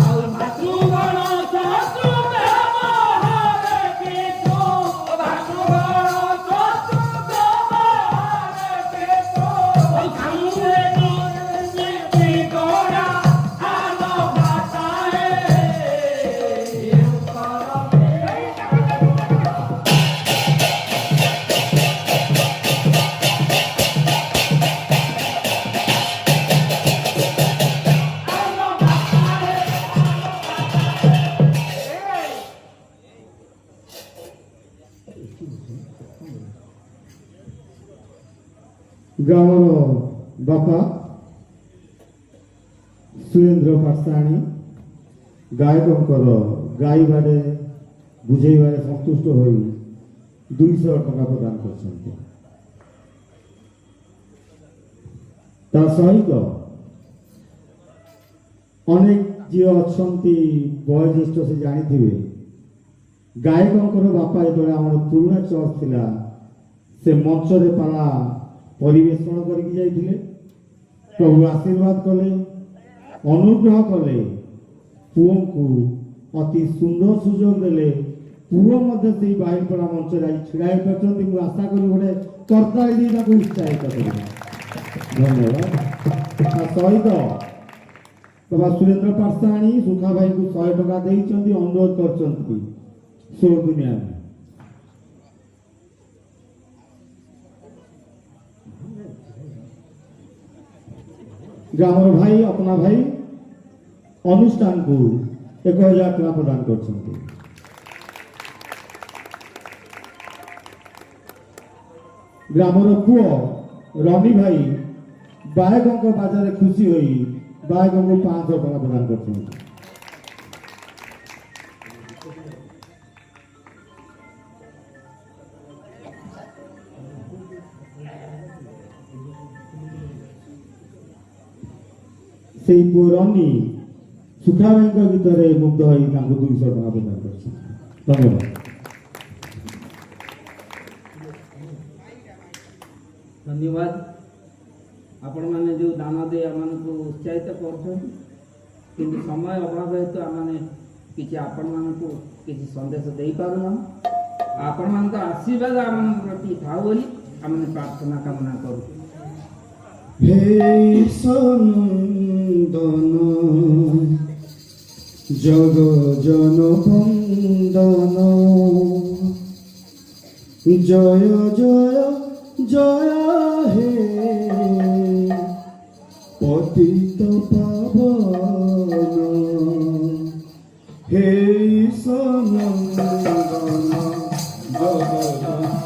ଆଉ ଭାତୃଗଣ ଶତ୍ରୁ ବ୍ୟବହାରେ ପିତୃ ଭାତୃଗଣ ଶତ୍ରୁ ବ୍ୟବହାରେ ପିତୃ ସାମୁରେ ନିତି ଗୋଡ଼ା ଆମ ଭାତାଏ ଏଣୁ କରନ୍ତି ଗ୍ରାମର ବାପା ସୁରେନ୍ଦ୍ର ପାଟ୍ଟଶାଣୀ ଗାୟକଙ୍କର ଗାଇବାରେ ବୁଝେଇବାରେ ସନ୍ତୁଷ୍ଟ ହୋଇ 200 ଟଙ୍କା ପ୍ରଦାନ କରିଛନ୍ତି ତା ସହିତ ଅନେକ ଝିଅ ଅଛନ୍ତି ବୟୋଜ୍ୟେଷ୍ଠ ସେ ଜାଣିଥିବେ ଗାୟକଙ୍କର ବାପା ଯେତେବେଳେ ଆମର ପୁରୁଣା ଚର୍ଚ୍ଚ ଥିଲା ସେ ମଞ୍ଚରେ ପାଲା ପରିବେଷଣ କରିକି ଯାଇଥିଲେ ପ୍ରଭୁ ଆଶୀର୍ବାଦ କଲେ ଅନୁଗ୍ରହ କଲେ ପୁଅଙ୍କୁ ଅତି ସୁନ୍ଦର ସୁଯୋଗ ଦେଲେ ପୁଅ ମଧ୍ୟ ସେଇ ବାଇପଡ଼ା ମଞ୍ଚରେ ଆଜି ଛିଡ଼ା ହେଇପାରୁଛନ୍ତି ମୁଁ ଆଶା କরি ଗୋଟେ କର୍ତ୍ତାଳି ଦେଇ ତାକୁ ଉତ୍ସାହିତ କରିବେ ଧନ୍ୟବାଦ ତା ସହିତ ବାବା ସୁରେନ୍ଦ୍ର ପାଟ୍ଟଶାଣୀ ସୁଖା ଭାଇଙ୍କୁ 100 ଟଙ୍କା ଦେଇଛନ୍ତି ଅନୁରୋଧ କରିଛନ୍ତି ସୋର ଦୁନିଆରେ ଗ୍ରାମର ଭାଇ अपना भाई ଅନୁଷ୍ଠାନକୁ 1000 ଟଙ୍କା ପ୍ରଦାନ କରିଛନ୍ତି। ଗ୍ରାମର ପୁଅ ରନି ଭାଇ ବାହେକଙ୍କ ବାଜାରେ ଖୁସି ହୋଇ ବାହେକଙ୍କୁ 500 ଟଙ୍କା ପ୍ରଦାନ କରିଛନ୍ତି। সেই ପୁଅ ରନି ସୁଖା ଭାଇଙ୍କ ଗୀତରେ ମୁଗ୍ଧ ହୋଇ ତାଙ୍କୁ 200 ଟଙ୍କା ପ୍ରଦାନ କରିଛନ୍ତି। ଧନ୍ୟବାଦ। धन्यवाद आपण मैंने जो दान दे आम उत्साहित कर समय अभाव हेतु आम किसी आपण मानक किसी संदेश दे पारना आपण मान आशीर्वाद आम प्रति थाऊ बोली आम प्रार्थना कामना करूँ। हे सनंदन जग जन बंदन जय जय जय हे पतित पावन हे सनंदन जग जन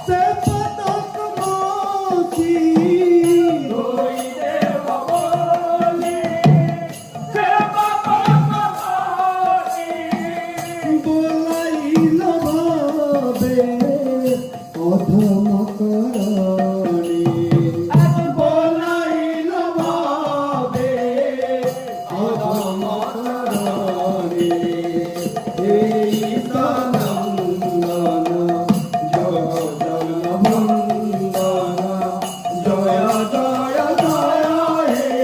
से पतक मोती করণী আজ বলাইল ভাবে অধম করণী এই সনন্দন জয় জনবন্দন জয় জয় জয় হে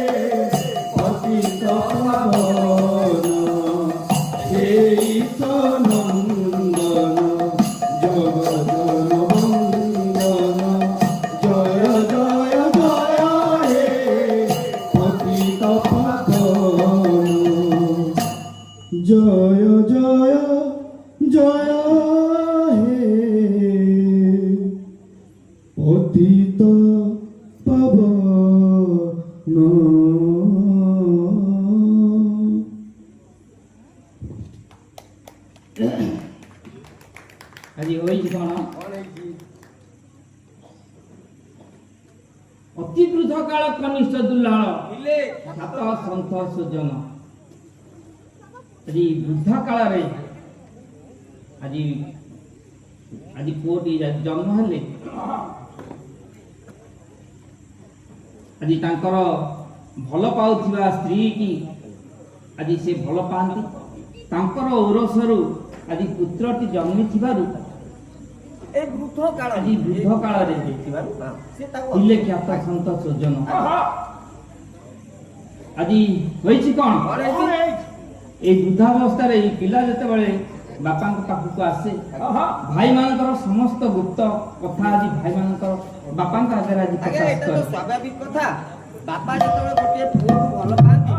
পতিত পাবন এই সনন্দন জয় জনবন্দন জয় জয় জয় হে পতিত পাবন জয় জয় জয় হে পতিত পাবন ଆଜି ହୋଇଛି କ'ଣ ଅତି ବୃଦ୍ଧ କାଳ କନିଷ୍ଠ ଦୁର୍ଲାଳ ସାତ ସନ୍ଥ ସୁଜନ ଆଜି ବୃଦ୍ଧ କାଳରେ ଆଜି ଆଜି ପୁଅଟି ଜନ୍ମ ହେଲେ ଆଜି ତାଙ୍କର ଭଲ ପାଉଥିବା ସ୍ତ୍ରୀ କି ଆଜି ସେ ଭଲ ପାଆନ୍ତି ତାଙ୍କର ଔରସରୁ ଆଜି ପୁତ୍ରଟି ଜନ୍ମିଥିବାରୁ ଏ ବୃଦ୍ଧ କାଳ ଆଜି ବୃଦ୍ଧ କାଳରେ ସେ ତାକୁ ଥିଲେ ଖ୍ୟାତ ସନ୍ଥ ସଜ୍ଜନ ଆଜି ହୋଇଛି କ'ଣ ଏଇ ବୃଦ୍ଧାବସ୍ଥାରେ ଏଇ ପିଲା ଯେତେବେଳେ ବାପାଙ୍କ ପାଖକୁ ଆସେ ଭାଇମାନଙ୍କର ସମସ୍ତ ଗୁପ୍ତ କଥା ଆଜି ଭାଇମାନଙ୍କର ବାପାଙ୍କ ଆଗରେ ଆଜି ଆଜ୍ଞା ପ୍ରକାଶ ଏଟା ତ କରେ ସ୍ୱାଭାବିକ କଥା ବାପା ଯେତେବେଳେ ଗୋଟିଏ ପୁଅକୁ ଭଲ ପାଆନ୍ତି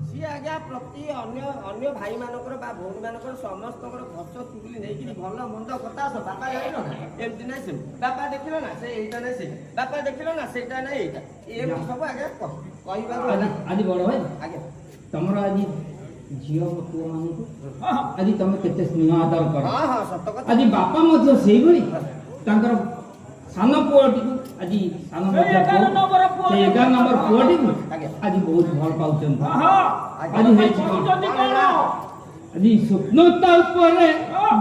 ସିଏ ଆଜ୍ଞା ପ୍ରତି ଅନ୍ୟ ଭାଇମାନଙ୍କର ବା ଭଉଣୀମାନଙ୍କର ସମସ୍ତଙ୍କର ଖର୍ଚ୍ଚ ଚୁଗୁଲି ନେଇକିରି ଭଲ ମନ୍ଦ କଥା ଆସ ବାପା ଜାଣିଲ ନା ଏମିତି ନାହିଁ ସେମିତି ବାପା ଦେଖିଲ ନା ସେ ଏଇଟା ନାହିଁ ସେ ବାପା ଦେଖିଲ ନା ସେଇଟା ନାହିଁ ଏଇଟା ଏମିତି ସବୁ ଆଜ୍ଞା କହିବାକୁ ହେଲା ଆଜି ବଡ ଭାଇ ଆଜ୍ଞା ତମର ଆଜି ଝିଅ ପୁଅ ମାନଙ୍କୁ ଆଜି ତମେ କେତେ ସ୍ନେହ ଆଦର କର ହଁ ହଁ ସତ କଥା ଆଜି ବାପା ମଧ୍ୟ ସେଇଭଳି ତାଙ୍କର ସାନ ପୁଅଟିକୁ ଆଜି ସାନ ସେଇ 11 ନମ୍ବର ପୁଅଟିକୁ ଆଜି ବହୁତ ଭଲ ପାଉଛନ୍ତି ଆଜି ହେଇଛି ଆଜି ସ୍ୱପ୍ନ ତା ଉପରେ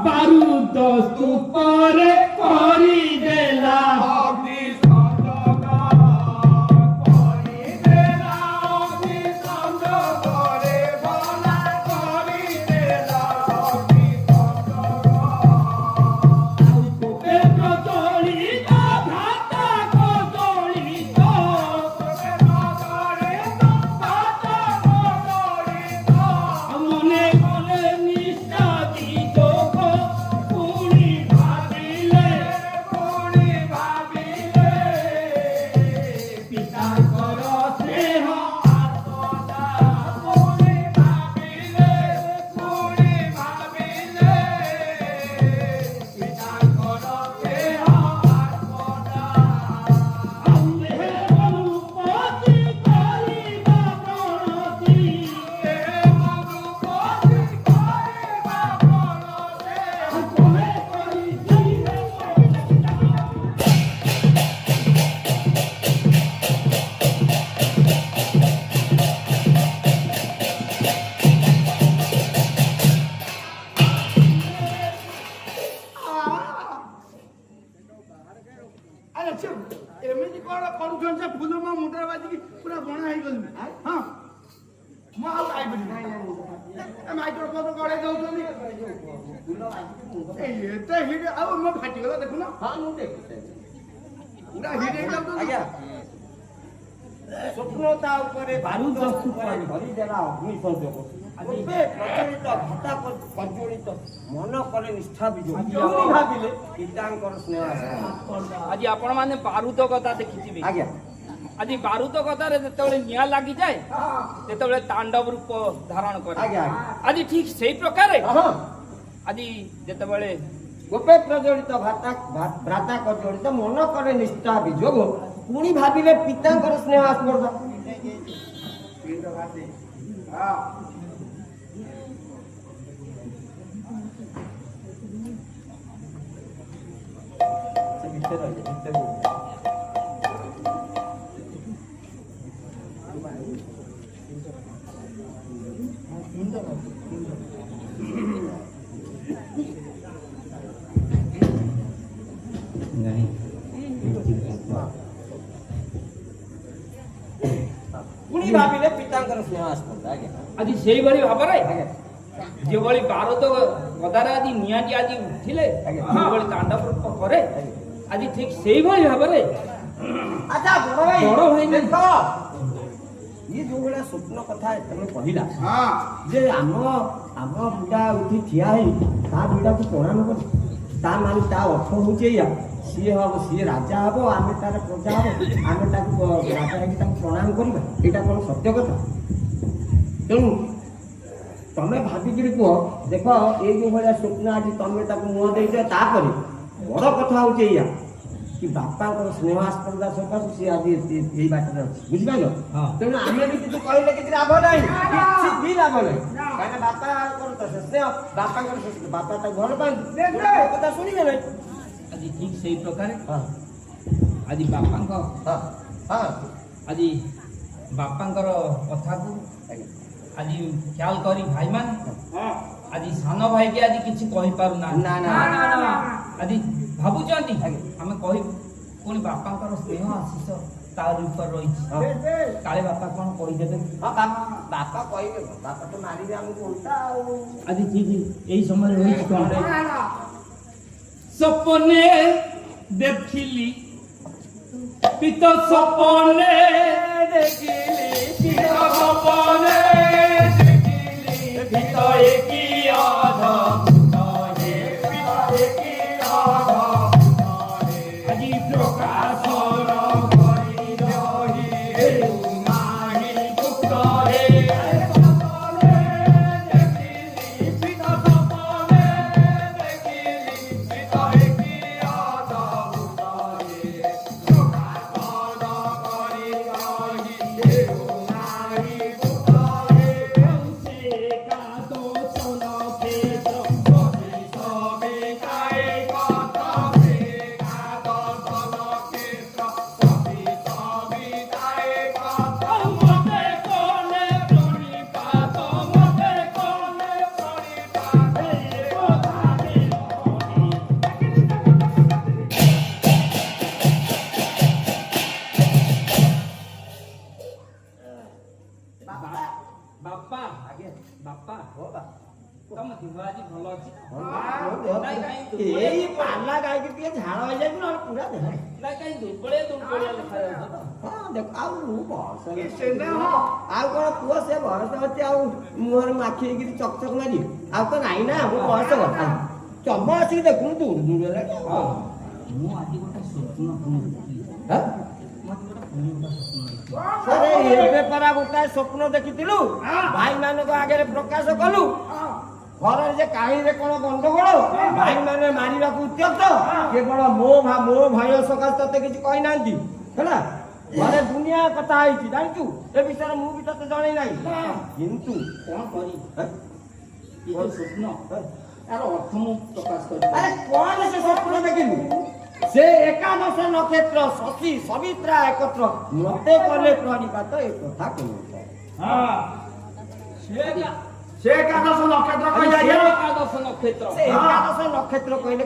ବାରୁଦ ସ୍ତୂପରେ କରିଦେଲା ଏମିତି କଣ କରୁଛନ୍ତି ଯେ ଫୁଲ ମୋ ମୁଣ୍ଡରେ ବାଜିକି ପୁରା ବଣା ହେଇଗଲି ହଁ ମୁଁ ଆଉ ଖାଇପାରିବି ମାଇକ୍ରୋଫୋନ ଗଳେଇ ଦଉଛନ୍ତି ଏତେ ହିଟ୍ ଆଉ ମୋ ଫାଟିଗଲା ଦେଖୁନ ହଁ ମୁଁ ଦେଖୁଛି ପୁରା ହିଟ୍ ହେଇଯାଉଛନ୍ତି ଆଜ୍ଞା ସ୍ୱପ୍ନ ତା ଉପରେ ବାରୁଦ ସ୍ତୂପରେ ଧରିଦେଲା ଅଗ୍ନି ସଂଯୋଗ ଏବେ ପ୍ରଚଳିତ ଭତ୍ତା ପ୍ରଜ୍ୱଳିତ ମନ କଲେ ନିଷ୍ଠା ବିଜୟ ଭାବିଲେ ପିତାଙ୍କର ସ୍ନେହ ଆଜି ଆପଣମାନେ ବାରୁଦ କଥା ଦେଖିଥିବେ ଆଜ୍ଞା ଆଜି ବାରୁଦ କଥାରେ ଯେତେବେଳେ ନିଆଁ ଲାଗିଯାଏ ସେତେବେଳେ ତାଣ୍ଡବ ରୂପ ଧାରଣ କରେ ଆଜ୍ଞା ଆଜି ଠିକ ସେଇ ପ୍ରକାରେ ହଁ ଆଜି ଯେତେବେଳେ ଗୋପେ ପ୍ରଜ୍ୱଳିତ ଭ୍ରାତା ପ୍ରଜ୍ୱଳିତ ମନ କଲେ ନିଷ୍ଠା ବିଯୋଗ ପୁଣି ଭାବିଲେ ପିତାଙ୍କର ସ୍ନେହ ଆସ୍ପର୍ଦ୍ଧ नहीं ଏତିକି ଭାବିଲେ ପିତାଙ୍କର ସ୍ନେହ ଆସ୍ପର୍ଦ୍ଧା ଆଜ୍ଞା ଆଜି ସେଇଭଳି ଭାବରେ ଆଜ୍ଞା ଯେଭଳି ଭାରତ ଗଦାରେ ଆଜି ନିଆଁଟି ଆଜି ଉଠିଲେ ଆଜ୍ଞା। ଯେଭଳି ତାଣ୍ଡବ କରେ ଆଜି ଠିକ ସେଇଭଳି ଭାବରେ ଆଚ୍ଛା ବଡ ଭାଇ ବଡ ଭାଇ ନାହିଁ। ଦେଖ ଇଏ ଯୋଉ ଭଳିଆ ସ୍ୱପ୍ନ କଥା ଏତେବେଳେ କହିଲା ଯେ ଆମ ବୁଢା ଉଠି ଠିଆ ହେଇ ତା ବୁଢାକୁ ପ୍ରଣାମ କରୁ ତା ମାନେ ତା ଅର୍ଥ ହଉଛି ଏଇଆ ସିଏ ରାଜା ହବ ଆମେ ତାର ପ୍ରଜା ହବ ଆମେ ତାକୁ ରାଜା ହେଇକି ତାକୁ ପ୍ରଣାମ କରିବା ଏଇଟା କଣ ସତ୍ୟ କଥା? ତେଣୁ ତମେ ଭାବିକିରି କୁହ ଦେଖ ଏଇ ଯୋଉ ଭଳିଆ ସ୍ୱପ୍ନ ଆଜି ତମେ ତାକୁ ମୁହଁ ଦେଇଛ ତାପରେ ବଡ କଥା ହଉଛି ଏଇଆ କି ବାପାଙ୍କର ସ୍ନେହ ଆସ୍ପର୍ଦ୍ଧା ସକାଶୁ ସିଏ ଆଜି ଏଇ ବାଟରେ ଅଛି ବୁଝିପାରିଲ? ତେଣୁ ଆମେ ବି କିଛି କହିଲେ କିଛି ଲାଭ ନାହିଁ କିଛି ବି ଲାଭ ନାହିଁ କାହିଁକିନା ବାପାଙ୍କର ତ ସେ ସ୍ନେହ ବାପାଙ୍କର ବାପା ତାକୁ ଭଲ ପାଆନ୍ତି କଥା ଶୁଣିବେ ନାହିଁ ଆଜି ଠିକ ସେଇ ପ୍ରକାରେ ହଁ ଆଜି ବାପାଙ୍କ ହଁ ହଁ ଆଜି ବାପାଙ୍କର କଥାକୁ ଆଜି ଖ୍ୟାଲ କରି ଭାଇମାନେ ଆଜି ସାନ ଭାଇକି ଆଜି କିଛି କହିପାରୁନାହାନ୍ତି ନା, ନା, ନା ଆଜି ଭାବୁଛନ୍ତି ଆମେ କହିବୁ ପୁଣି ବାପାଙ୍କର ସ୍ନେହ ଆଶିଷ ତାରି ଉପରେ ରହିଛି କାଳେ ବାପା କଣ କହିଦେବେ ବାପା କହିବେ ବାପା ତ ମାରିବେ ଆମକୁ ଉଲ୍ଟା ଆଉ ଆଜି ଠିକ ଏଇ ସମୟରେ ରହିଛି କଣ ସପନେ ଦେଖିଲି ପିତ ସପନେ ଦେଖିଲି ପିତ ସପନେ ଦେଖିଲି পিত কি অধ আজি প্রকাশ ବାପା ଆଜ୍ଞା ବାପା ତମ ଦେହ ଆଜି ଭଲ ଅଛି ଏଇ ପାଲା ଗାଈକି ଟିକେ ଝାଳ ହେଇଯାଇଛି ନହେଲେ ପୁରା ଦେହ ନାଇଁ କାହିଁ ଦୁର୍ବଳିଆ ଦେଖାଯାଉଛି ହଁ ଦେଖ ଆଉ ମୁଁ ବୟସ ଆଉ କଣ ପୁଅ ସେ ବୟସ ଅଛି ଆଉ ମୁହଁରେ ମାଖି ହେଇକିରି ଚକଚକ ମାରି ଆଉ ତ ନାଇଁ ନା ମୁଁ ବୟସ କଥା ଚମ ଆସିକି ଦେଖୁନୁ ଦୂର ଦୂରରେ ମୁଁ ଆଜି ଗୋଟେ ସ୍ୱପ୍ନ ଆରେ ଏବେ ପରା ଗୋଟାଏ ସ୍ୱପ୍ନ ଦେଖିଥିଲୁ ଭାଇମାନଙ୍କ ଆଗରେ ପ୍ରକାଶ କଲୁ ଘରରେ ଯେ କାହିଁରେ କଣ ଗଣ୍ଡଗୋଳ ଭାଇମାନେ ମାରିବାକୁ ଉଦ୍ୟତ କେବଳ ମୋ ଭୟ ସକାଶେ ତତେ କିଛି କହିନାହାନ୍ତି ହେଲା ଘରେ ଦୁନିଆ କଥା ହେଇଛି ଜାଣିଛୁ ଏ ବିଷୟରେ ମୁଁ ବି ତତେ ଜଣେଇ ନାହିଁ କିନ୍ତୁ କଣ କରି ସ୍ୱପ୍ନ ତାର ଅର୍ଥ ମୁଁ ପ୍ରକାଶ କରି ଆରେ କଣ ସେ ସ୍ୱପ୍ନ ଦେଖିଲୁ ସେ ଏକାଦଶ ନକ୍ଷତ୍ର ଶଶୀ ସବିତ୍ରା ଏକତ୍ର ମତେ କଲେ ପ୍ରାଣିପାତ ଏ କଥା କହୁଛ ସେ ଏକାଦଶ ନକ୍ଷତ୍ର କହିଲା ଏକାଦଶ ନକ୍ଷତ୍ର ସେ ଏକାଦଶ ନକ୍ଷତ୍ର କହିଲେ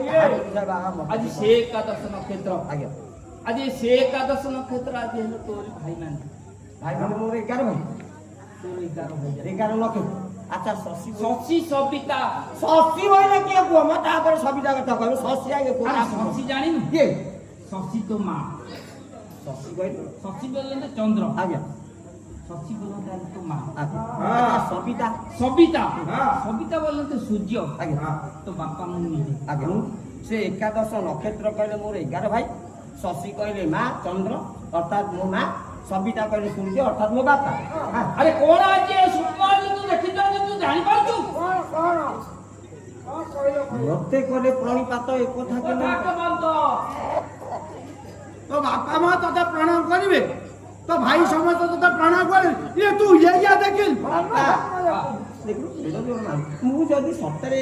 ଆଜି ସେ ଏକାଦଶ ନକ୍ଷତ୍ର ଆଜ୍ଞା ଆଜି ସେ ଏକାଦଶ ନକ୍ଷତ୍ର ଆଜି ହେଲେ ତୋରି ଭାଇମାନେ ଭାଇମାନେ ମୋର 11 ଭାଇ ତୋର 11 ଭାଇ 11 ନକ୍ଷତ୍ର ଆଚ୍ଛା ଶଶୀ ଶଶୀ ସବିତା ଶଶୀ ବୋଇଲେ କିଏ କୁହ ମ ତାପରେ ସବିତା କଥା କହିବ ଶଶୀ ଆଗେ କୁହ ଶଶୀ ଜାଣିନୁ କିଏ ଶଶୀ ତ ମା ଶଶୀ କହିଲେ ଶଶୀ ବୋଲନ୍ତି ଚନ୍ଦ୍ର ଆଜ୍ଞା ଶଶୀ ବୋଲନ୍ତି ତ ମା ଆଚ୍ଛା ସବିତା ସବିତା ସବିତା ବୋଲନ୍ତି ସୂର୍ଯ୍ୟ ଆଜ୍ଞା ତ ବାପା ମୁଁ ନିଜେ ଆଜ୍ଞା ସେ ଏକାଦଶ ନକ୍ଷତ୍ର କହିଲେ ମୋର 11 ଭାଇ ଶଶୀ କହିଲେ ମା ଚନ୍ଦ୍ର ଅର୍ଥାତ୍ ମୋ ମା ସବିତା କହିଲେ ସୂର୍ଯ୍ୟ ଅର୍ଥାତ୍ ମୋ ବାପା ଆରେ କଣ ଆଜି ସ୍ୱପ୍ନ ଆଜି ତୁ ଦେଖିଛୁ ଆଜି ତୁ ଜାଣିପାରୁଛୁ ମତେ କଲେ ପ୍ରାଣିପାତ ଏ କଥା তো বাপা মা তোতে প্রণাম করিবে তো ভাই সমস্ত তোতে প্রণাম করিবে তু ইয়া দেখিল ମୁଁ ଯଦି ସତରେ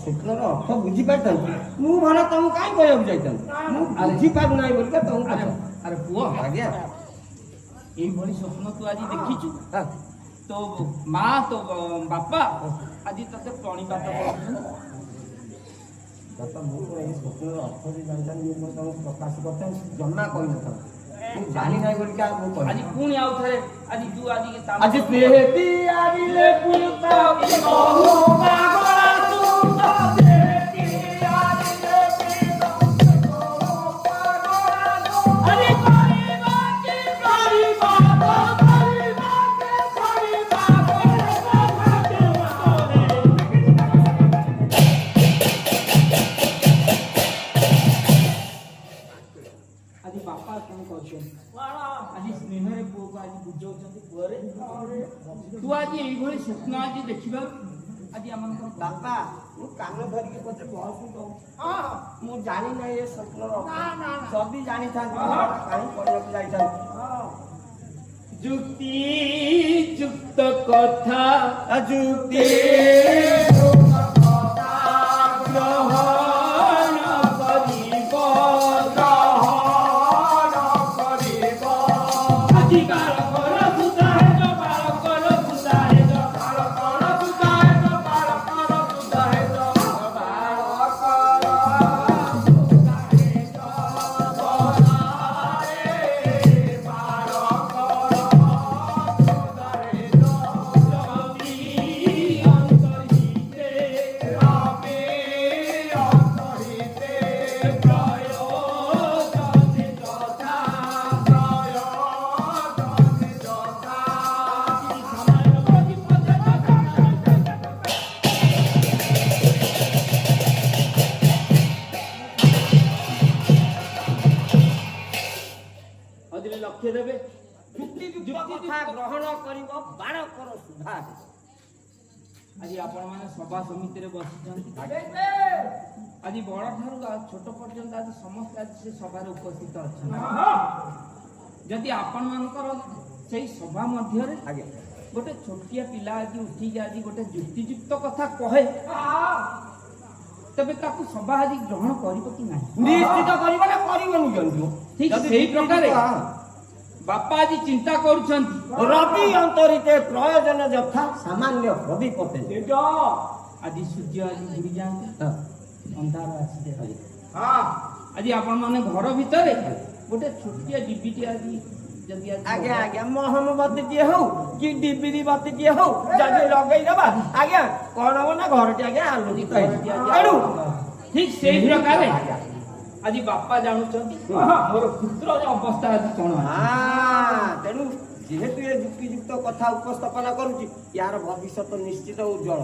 ସ୍ୱପ୍ନର ଅର୍ଥ ବୁଝିପାରିଥାନ୍ତି ମୁଁ ଭଲ ତମକୁ କାହିଁ କହିବାକୁ ଯାଇଥାନ୍ତି ମୁଁ ବୁଝିପାରୁନାହିଁ ବୋଲିକା ତମକୁ ଆରେ ପୁଅ ଆଜ୍ଞା এইভଳି স্বপ্ন তু আজ দেখিছু তো মা তো বাপা আଜି তোতে প্রণিপাত করছেন ବାପା ମୁଁ ଏଇ ସ୍ୱପ୍ନର ଅର୍ଥ ବି ଜାଣିଥାନ୍ତି ମୁଁ ତମକୁ ପ୍ରକାଶ କରିଥାନ୍ତି ଜମା କହିନଥାନ୍ତି ମୁଁ ଜାଣିନାହିଁ ବୋଲିକା ମୁଁ ଆଜି ପୁଣି ଆଉ ଥରେ ଆଜି ତୁ ଆଜି ଆଜି ପେଟି ଆଣିଲେ ପୁତା ବହୁ ପାଗଳା ସୁତ ପେଟି ଆଣିଲେ ପୁତା ବହୁ ପାଗଳା ସୁତ ଆଜି କରିବା କି କରିବା ଆଜି ବାପା କଣ କରୁଛନ୍ତି ଆଜି ସ୍ନେହରେ ପୁଅକୁ ଆଜି ବୁଝଉଛନ୍ତି ପୁଅରେ ତୁ ଆଜି ଏଇଭଳି ସ୍ୱପ୍ନ ଆଜି ଦେଖିବା ଆଜି ଆମଙ୍କର ବାପା ମୁଁ କାନ ଧରିକି ପଛେ ବସୁ ମୁଁ ଜାଣି ନାହିଁ ଏ ସ୍ୱପ୍ନର ଯଦି ଜାଣିଥାନ୍ତି କାହିଁ ପଢିବାକୁ ଯାଇଥାନ୍ତି ଯୁକ୍ତି ଯୁକ୍ତ କଥା ଯୁକ୍ତି ଲକ୍ଷ୍ୟ ଦେବେ କଥା ଗ୍ରହଣ କରିବ ବାଳକର ସୁଧା ଆଜି ଆପଣମାନେ ସଭା ସମିତିରେ ବସିଛନ୍ତି ଆଜି ବଡ଼ ଠାରୁ ଛୋଟ ପର୍ଯ୍ୟନ୍ତ ଆଜି ସମସ୍ତେ ଆଜି ସେ ସଭାରେ ଉପସ୍ଥିତ ଅଛନ୍ତି ଯଦି ଆପଣମାନଙ୍କର ସେଇ ସଭା ମଧ୍ୟରେ ଗୋଟେ ଛୋଟିଆ ପିଲା ଆଜି ଉଠିକି ଆଜି ଗୋଟେ ଯୁକ୍ତିଯୁକ୍ତ କଥା କହେ ତେବେ ତାକୁ ସଭା ଆଜି ଗ୍ରହଣ କରିବ କି ନାହିଁ ନିଶ୍ଚିତ କରିବ ନା କରିବନି ଜନ୍ତୁ ଠିକ ସେଇ ପ୍ରକାରେ ବାପା ଆଜି ଚିନ୍ତା କରୁଛନ୍ତି ରବି ଅନ୍ତରିତେ ପ୍ରୟୋଜନ ଯଥା ସାମାନ୍ୟ ରବି ପଟେ ଆଜି ସୂର୍ଯ୍ୟ ଆଜି ବୁଡି ଯାଆନ୍ତି ଅନ୍ଧାର ଆସିଯାଏ ଆଜି ଆପଣମାନେ ଘର ଭିତରେ ଗୋଟେ ଛୋଟିଆ ଡିବିଟି ଆଜି ଯଦି ଆଜ୍ଞା ଆଜ୍ଞା ମହମବତୀଟିଏ ହଉ କି ଡିବିରି ବତୀଟିଏ ହଉ ଯଦି ଲଗେଇଦବା ଆଜ୍ଞା କଣ ହବ ନା ଘରଟି ଆଜ୍ଞା ଆଲୋକିତ ହେଇଯିବ ଠିକ ସେଇ ପ୍ରକାରେ ଆଜି ବାପା ଜାଣୁଛନ୍ତି ମୋର ପୁତ୍ରର ଅବସ୍ଥା ଆଜି କଣ ତେଣୁ ଯେହେତୁ ଏ ଯୁକ୍ତିଯୁକ୍ତ କଥା ଉପସ୍ଥାପନ କରୁଛି ୟାର ଭବିଷ୍ୟତ ନିଶ୍ଚିତ ଉଜ୍ଜଳ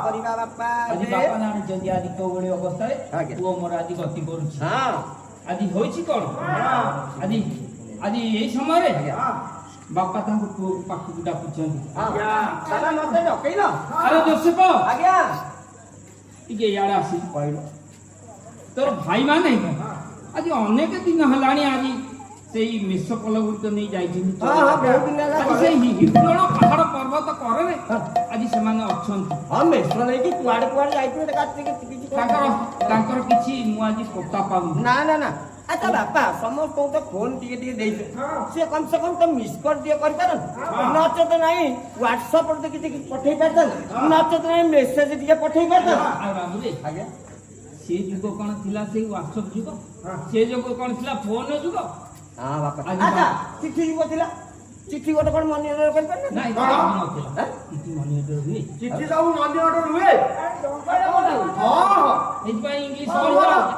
କରିବା ବାପା ଆଜି ବାପା ଜାଣୁଛନ୍ତି ଆଜି କୋଉଭଳି ଅବସ୍ଥାରେ ପୁଅ ମୋର ଆଜି ଗତି କରୁଛି ଆଜି ହୋଇଛି କଣ ଆଜି ଆଜି ଏଇ ସମୟରେ ବାପା ତାଙ୍କ ପୁଅକୁ ପାଖକୁ ଡାକୁଛନ୍ତି ମତେ ଡକେଇଲ ଆରେ ଜୋସେଫ ଆଜ୍ଞା ଟିକେ ଇଆଡେ ଆସିକି କହିଲ ତୋର ଭାଇମାନେ ଆଜି ଅନେକ ଦିନ ହେଲାଣି ଆଜି ସେଇ ମେଷ ପଲ ଗୁଡ଼ିକ ନେଇ ଯାଇଛନ୍ତି ସେଇ ହିନ୍ଦୋଳ ପାହାଡ ପର୍ବତ କରରେ ଆଜି ସେମାନେ ଅଛନ୍ତି ମେଷ ନେଇକି କୁଆଡେ କୁଆଡେ ଯାଇଥିଲେ ତାଙ୍କର କିଛି ମୁଁ ଆଜି ପତା ପାଉନି ନା ନା ନା ଆଚ୍ଛା ବାପା ସମସ୍ତଙ୍କୁ ତ ଫୋନ ଟିକେ ଟିକେ ଦେଇছে ସେ କମ ସେ କମ ତ ମିସ୍ କଲ୍ ଟିକେ କରିପାରନ୍ତି ନଚେତ ନାହିଁ ହ୍ୱାଟ୍ସଆପ ରେ କିଛି ପଠେଇ ପାରନ୍ତି ନଚେତ ନାହିଁ ମେସେଜ ଟିକେ ପଠେଇ ପାରନ୍ତି ବାବୁରେ ଆଜ୍ଞା ସେ ଯୁଗ କଣ ଥିଲା ସେଇ ହ୍ୱାଟ୍ସଆପ ଯୁଗ ସେ ଯୁଗ କଣ ଥିଲା ଫୋନ ଯୁଗ ହଁ ବାପା ଆଚ୍ଛା ଚିଠି ଯୁଗ ଥିଲା ଚିଠି ଗୋଟେ କଣ ମନି ଅର୍ଡର କରିପାରିଲେ ନାଇଁ ଚିଠି ମନି ଅର୍ଡର ହୁଏ ଚିଠି ସବୁ ମନି ଅର୍ଡର ହୁଏ ଏଇଥିପାଇଁ ଇଂଲିଶ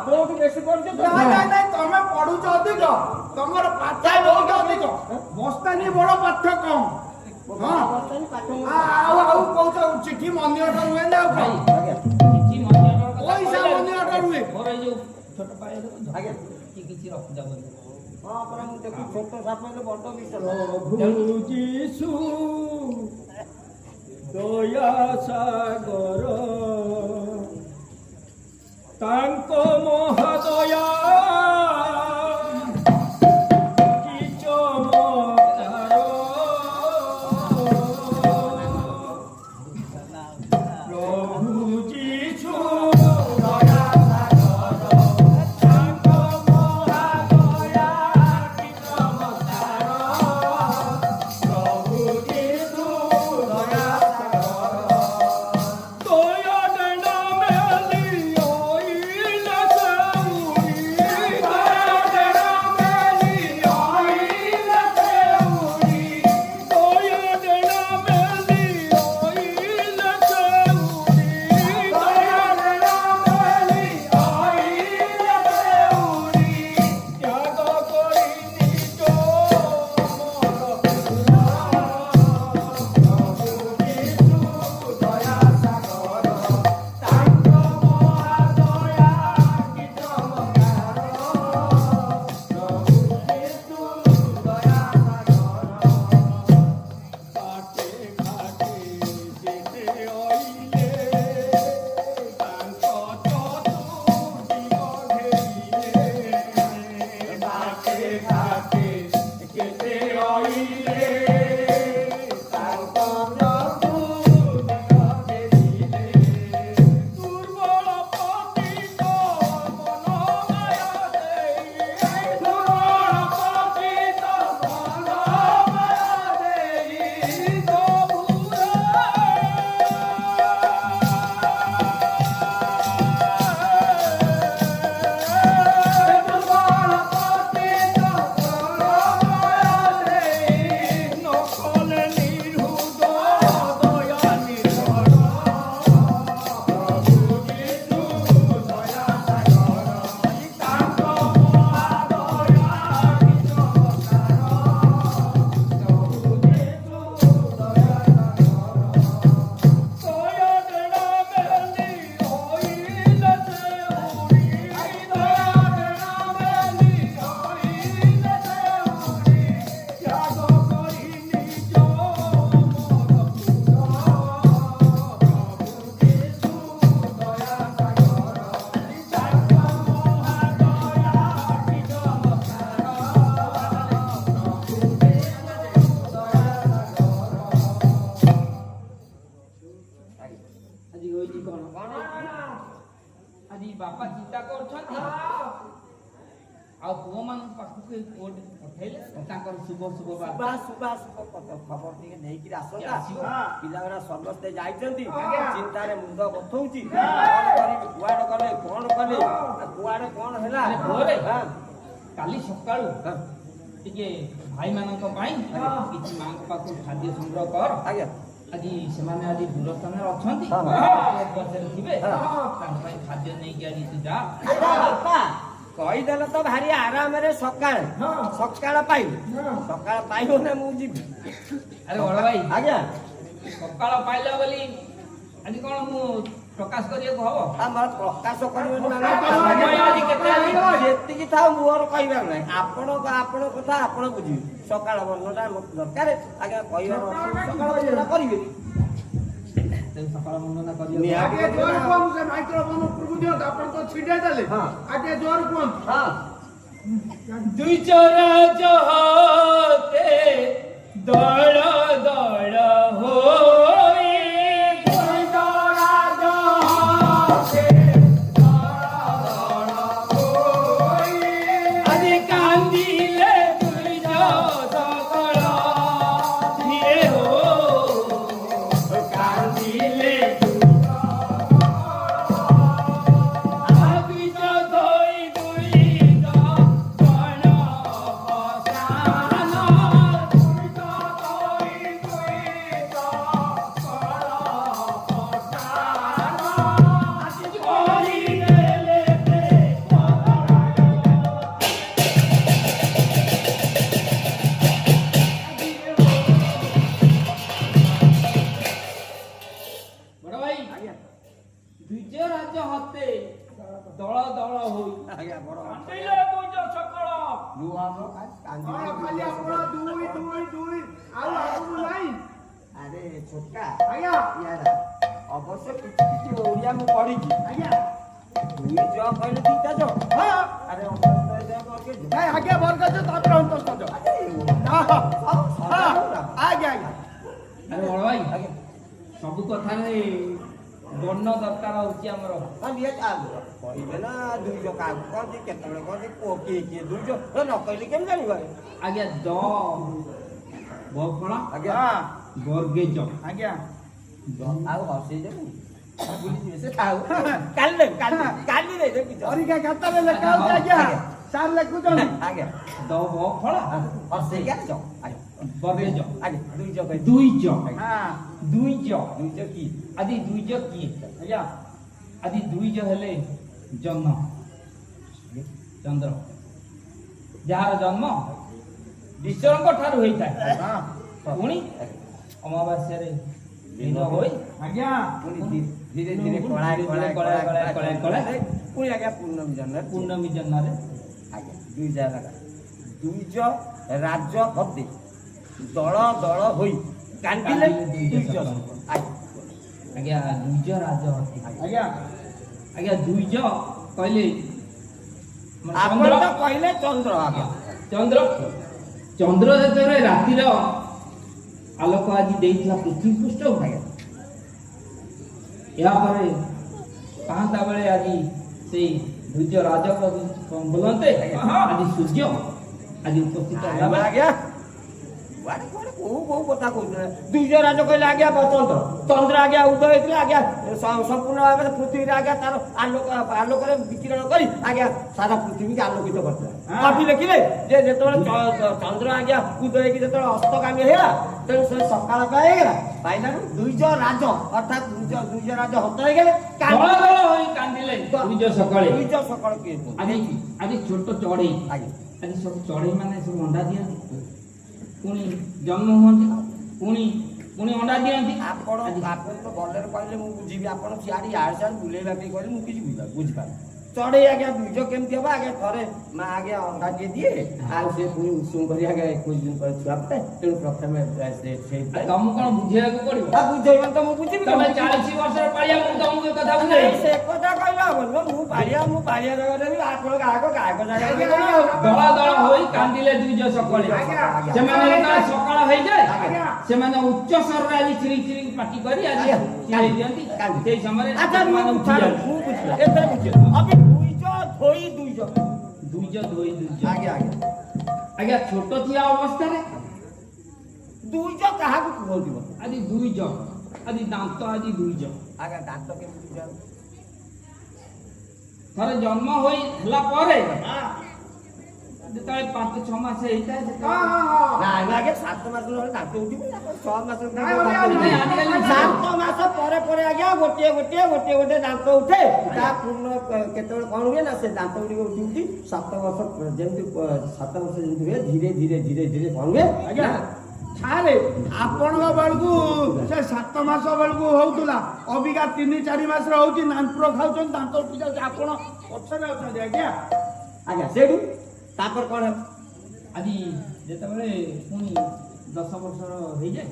କୋଉଠୁ ବେଶୀ ପଢୁଛ ତମେ ପଢୁଛ ଅଧିକ ତମର ପାଠ ବହୁତ ଅଧିକ ବସ୍ତାନି ବଡ ପାଠ କମ ଆଉ କହୁଛ ଚିଠି ମନି ଅର୍ଡର ହୁଏ ନା ଚିଠି ମନି ଅର୍ଡର ପଇସା ମନି ଅର୍ଡର ହୁଏ ମୋର ଏଇ ଯୋଉ ଛୋଟ ପାଏ ଆଜ୍ଞା କିଛି ରଖିଦେବନି ହଁ ପରା ମୁଁ ଦେଖି ଛୋଟ ସାପ ହେଲେ ବଡ ବିଷୟ ଯୀଶୁ ଦୟା ସାଗର ତାଙ୍କ ମହାଦୟା କି ଚମତ୍କାର ପ୍ରଭୁ ଯୀଶୁ দয়া দেনা মেলিও ইলা সাউরি ଆଜି ହୋଇଛି କଣ ଆଜି ବାପା ଚିନ୍ତା କରୁଛନ୍ତି ଆଉ ପୁଅମାନଙ୍କ ପାଖକୁ କୋର୍ଟ ପଠେଇଲେ ତାଙ୍କର ଶୁଭ ବାର୍ତ୍ତା ଖବର ଟିକେ ନେଇକିରି ଆସନ୍ତା ପିଲାଗୁରା ସମସ୍ତେ ଯାଇଛନ୍ତି ଚିନ୍ତାରେ ମୁଣ୍ଡ ବଥଉଛି କୁଆଡେ ଗଲେ କଣ କଲେ କୁଆଡେ କଣ ହେଲା ପୁଅରେ କାଲି ସକାଳୁ ଟିକେ ଭାଇମାନଙ୍କ ପାଇଁ କିଛି ମାଙ୍କ ପାଖକୁ ଖାଦ୍ୟ ସଂଗ୍ରହ କର ଆଜ୍ଞା ଆଜି ସେମାନେ ଆଜି ଦୂର ସ୍ଥାନରେ ଅଛନ୍ତି ପଛରେ ଥିବେ ତାଙ୍କ ପାଇଁ ଖାଦ୍ୟ ନେଇକି ଆଜି ତୁ ଯା କହିଦେଲେ ତ ଭାରି ଆରାମରେ ସକାଳ ପାଇବ ନା ମୁଁ ଯିବି ଆରେ ବଡ ଭାଇ ଆଜ୍ଞା ସକାଳ ପାଇଲା ବୋଲି ଆଜି କଣ ମୁଁ ପ୍ରକାଶ କରିବାକୁ ହବ ଆମର ପ୍ରକାଶ ଯେତିକି ଥାଉ ମୋର କହିବାର ନାହିଁ ଆପଣ କଥା ଆପଣ ବୁଝିବେ ସକାଳ ବର୍ଣ୍ଣଟା ମତେ ଦରକାର ଆଜ୍ଞା କହିବାର ସକାଳ ବର୍ଣ୍ଣନା କରିବେ ସକାଳ ବର୍ଣ୍ଣନା କରିବା ଆଗେ ଜୋର କୁହନ୍ତୁ ସେ ମାଇକ୍ରୋଫୋନ ଉପରକୁ ଦିଅନ୍ତୁ ଆପଣ ତ ଛିଡା ଦେଲେ ଆଗେ ଜୋର କୁହନ୍ତୁ ଦୁଇ ଚରା ଜହାତେ ଦଳ ଦଳ ହୋଇ ଦୁଇ ଚରା ଜହାତେ ଦଳ ହୋଇ ଆଜି କାନ୍ଦିଲେ ଦୁଇ ସକଳ ଧିଏ ହୋ କାନ୍ଦିଲେ ଦଳ ଦଳ ହୋଇ ଆଜ୍ଞା ବଡ କାନ୍ଦିଲେ ଦୁଇ ସକଳ ଖାଲି ଆପଣ ଦୁଇ ଆଉ ଆଗକୁ ନାହିଁ ଆରେ ଛୋଟକା ଆଜ୍ଞା ଅବଶ୍ୟ କିଛି ଓଡିଆ ମୁଁ ପଢିଛି ଆଜ୍ଞା ଦୁଇ ଜଅ କହିଲେ ଦିଟା ଜଅ ଆରେ ଆଜ୍ଞା ବର୍ଗ ତାପରେ ଅନ୍ତସ୍ତ ଆଜ୍ଞା ଆରେ ବଡ ଭାଇ ସବୁ କଥାରେ ବର୍ଣ୍ଣ ଦରକାର ହଉଛି ଆମର କହିବେ ନା ଦୁଇ ଜଣ କାହାକୁ କହନ୍ତି କେତେବେଳେ କହନ୍ତି କିଏ ଦୁଇ ଜଣ ନ କହିଲେ କେମିତି ଜାଣିବ ଆଜ୍ଞା ଦ ବଫଳ ଆଜ୍ଞା ବର୍ଗେ ଜ ଆଜ୍ଞା ଆଉ ହସେଇ ଦେବୁ ବୁଲିଯିବେ ସେ ଥାଉ କାଲି ପରୀକ୍ଷା ଖାତାରେ ଲେଖା ହଉଛି ଆଜ୍ଞା ସାର୍ ଲେଖୁଛନ୍ତି ଆଜ୍ଞା ଦ ବଫଳ ହସେଇ ଜ ବର୍ଗେ ଜ ଆଜ୍ଞା ଦୁଇ ଜ ଦୁଇ ଜ ଦୁଇ ଜ କି ଆଜି ଦୁଇ ଜ କିଏ ଆଜ୍ଞା ଆଜି ଦୁଇ ଜ ହେଲେ ଜହ୍ନ ଚନ୍ଦ୍ର ଯାହାର ଜନ୍ମ ଈଶ୍ୱରଙ୍କ ଠାରୁ ହୋଇଥାଏ ପୁଣି ଅମାବାସ୍ୟାରେ ଦିନ ହୋଇ ଆଜ୍ଞା ପୁଣି ଧୀରେ ଧୀରେ କଳା ପୁଣି ଆଜ୍ଞା ପୂର୍ଣ୍ଣମୀ ଜନ୍ମରେ ଆଜ୍ଞା ଦୁଇ ଜ ରାଜ ହତେ ଦଳ ଦଳ ହୋଇ କାନ୍ଦିଲେ ଆଜ୍ଞା ଦୁଇଜ ରାଜ ହତି ଆଜ୍ଞା ଆଜ୍ଞା ଦୁଇଜ କହିଲେ ଆପଣ ତ କହିଲେ ଚନ୍ଦ୍ର ଆଜ୍ଞା ଚନ୍ଦ୍ର ଚନ୍ଦ୍ର ଯେତେବେଳେ ରାତିର ଆଲୋକ ଆଜି ଦେଇଥିଲା ପୃଥିବୀ ପୃଷ୍ଠକୁ ଏହାପରେ ପାହାନ୍ତା ବେଳେ ଆଜି ସେଇ ସୂର୍ଯ୍ୟ ରାଜ ବୋଲନ୍ତେ ଆଜି ସୂର୍ଯ୍ୟ ଆଜି ଉପସ୍ଥିତ ହେଲା ଆଜ୍ଞା କୁଆଡେ କୁଆଡେ କୋଉ କୋଉ କଥା କହୁଥିଲେ ଦୁଇଜ ରାଜ କହିଲେ ଆଜ୍ଞା ଚନ୍ଦ୍ର ଚନ୍ଦ୍ର ଆଜ୍ଞା ଉଦୟ ହେଇଥିଲେ ଆଜ୍ଞା ସମ୍ପୂର୍ଣ୍ଣ ଭାବରେ ପୃଥିବୀରେ ଆଜ୍ଞା ତାର ଆଲୋକରେ ବିକିରଣ କରି ଆଜ୍ଞା ସାରା ପୃଥିବୀକି ଆଲୋକିତ କରିଥିଲା କବି ଲେଖିଲେ ଯେ ଯେତେବେଳେ ଚନ୍ଦ୍ର ଆଜ୍ଞା ଉଦୟ ହେଇକି ଯେତେବେଳେ ଅସ୍ତଗାମୀ ହେଲା ତେଣୁ ସେ ସକାଳ ହେଇଗଲା ପାଇଲାରୁ ଦୁଇଜ ରାଜ ଅର୍ଥାତ ଦୁଇଜ ରାଜ ହତ ହେଇଗଲେ କାନ୍ଦିଲେ ଦୁଇଜ ସକାଳେ ଦୁଇଜ ସକାଳ କିଏ ଆଜି ଛୋଟ ଚଢେଇ ଆଜ୍ଞା ଆଜି ସବୁ ଚଢେଇ ମାନେ ସବୁ ଅଣ୍ଡା ଦିଅନ୍ତି ପୁଣି ଜନ୍ମ ହୁଅନ୍ତି ପୁଣି ଅଣ୍ଡା ଦିଅନ୍ତି ଆପଣ ତ ଭଲରେ କହିଲେ ମୁଁ ବୁଝିବି ଆପଣ ସିଆଡେ ଇଆଡେ ସିଆଡେ ବୁଲେଇବା ପାଇଁ କହିଲେ ମୁଁ କିଛି ବୁଝିପାରୁନି ଚଢେଇ ଆଜ୍ଞା ଦୁଇଜ କେମିତି ହବ ଆଜ୍ଞା ଥରେ ମା ଆଜ୍ଞା ଅଣ୍ଡା ଟିକେ ଦିଏ ଆଉ ସେ ପୁଣି ଉଷୁମ କରି ଆଜ୍ଞା 21 ଦିନ ପରେ ଛୁଆ ଫୁଟେ ତେଣୁ ପ୍ରଥମେ ତମକୁ କଣ ବୁଝେଇବାକୁ ପଡିବ ବୁଝେଇବ ତ ମୁଁ ବୁଝିବି ତମେ 40 ବର୍ଷର ପାଳିଆ ମୁଁ ତମକୁ କଥା ବୁଝେଇବି ସେ କଥା କହିଲେ ହବନି ମୁଁ ପାଳିଆ ଜାଗାରେ ବି ଆପଣ ଗାୟକ ଜାଗାରେ ଦଳ ଦଳ ହୋଇ କାନ୍ଦିଲେ ଦୁଇଜ ସକାଳେ ସେମାନେ ଯେତେବେଳେ ସକାଳ ହେଇଯାଏ ସେମାନେ ଉଚ୍ଚ ସ୍ୱରରେ ଆଜି ଚିରି ଚିରି ପାଟି କରି ଆଜି ଚିରି ଦିଅନ୍ତି ସେଇ ସମୟରେ ଆଜ୍ଞା ଛୋଟ ଥିବା ଅବସ୍ଥାରେ ଦୁଇଜ କାହାକୁ କୁହନ୍ତି ଆଜି ଦୁଇଜ ଆଜି ଦାନ୍ତ ଆଜି ଦୁଇଜ ଆଜ୍ଞା ଦାନ୍ତ କେମିତି ଥରେ ଜନ୍ମ ହୋଇ ହେଲା ପରେ ଯେତେବେଳେ 5-6 ମାସ ହେଇଥାଏ ଆଜ୍ଞା 7 ମାସ ବେଳେ ଦାନ୍ତ ଉଠିବ 6 ମାସ 7 ମାସ ପରେ ପରେ ଆଜ୍ଞା ଗୋଟିଏ ଦାନ୍ତ ଉଠେ ତା ପୂର୍ଣ୍ଣ କେତେବେଳେ କଣ ହୁଏ ନା ସେ ଦାନ୍ତ ଗୁଡ଼ିକ ଉଠି 7 ବର୍ଷ ଯେମିତି 7 ବର୍ଷ ଯେମିତି ହୁଏ ଧୀରେ କଣ ହୁଏ ଆଜ୍ଞା ସାରେ ଆପଣଙ୍କ ବେଳକୁ ସେ 7 ମାସ ବେଳକୁ ହଉଥିଲା ଅବିକା 3-4 ମାସରେ ହଉଛି ନାନପୁର ଖାଉଛନ୍ତି ଦାନ୍ତ ଉଠି ଯାଉଛି ଆପଣ ପଛରେ ଅଛନ୍ତି ଆଜ୍ଞା ସେଇଠୁ ତାପରେ କଣ ଆଜି ଯେତେବେଳେ ପୁଣି 10 ବର୍ଷର ହେଇଯାଏ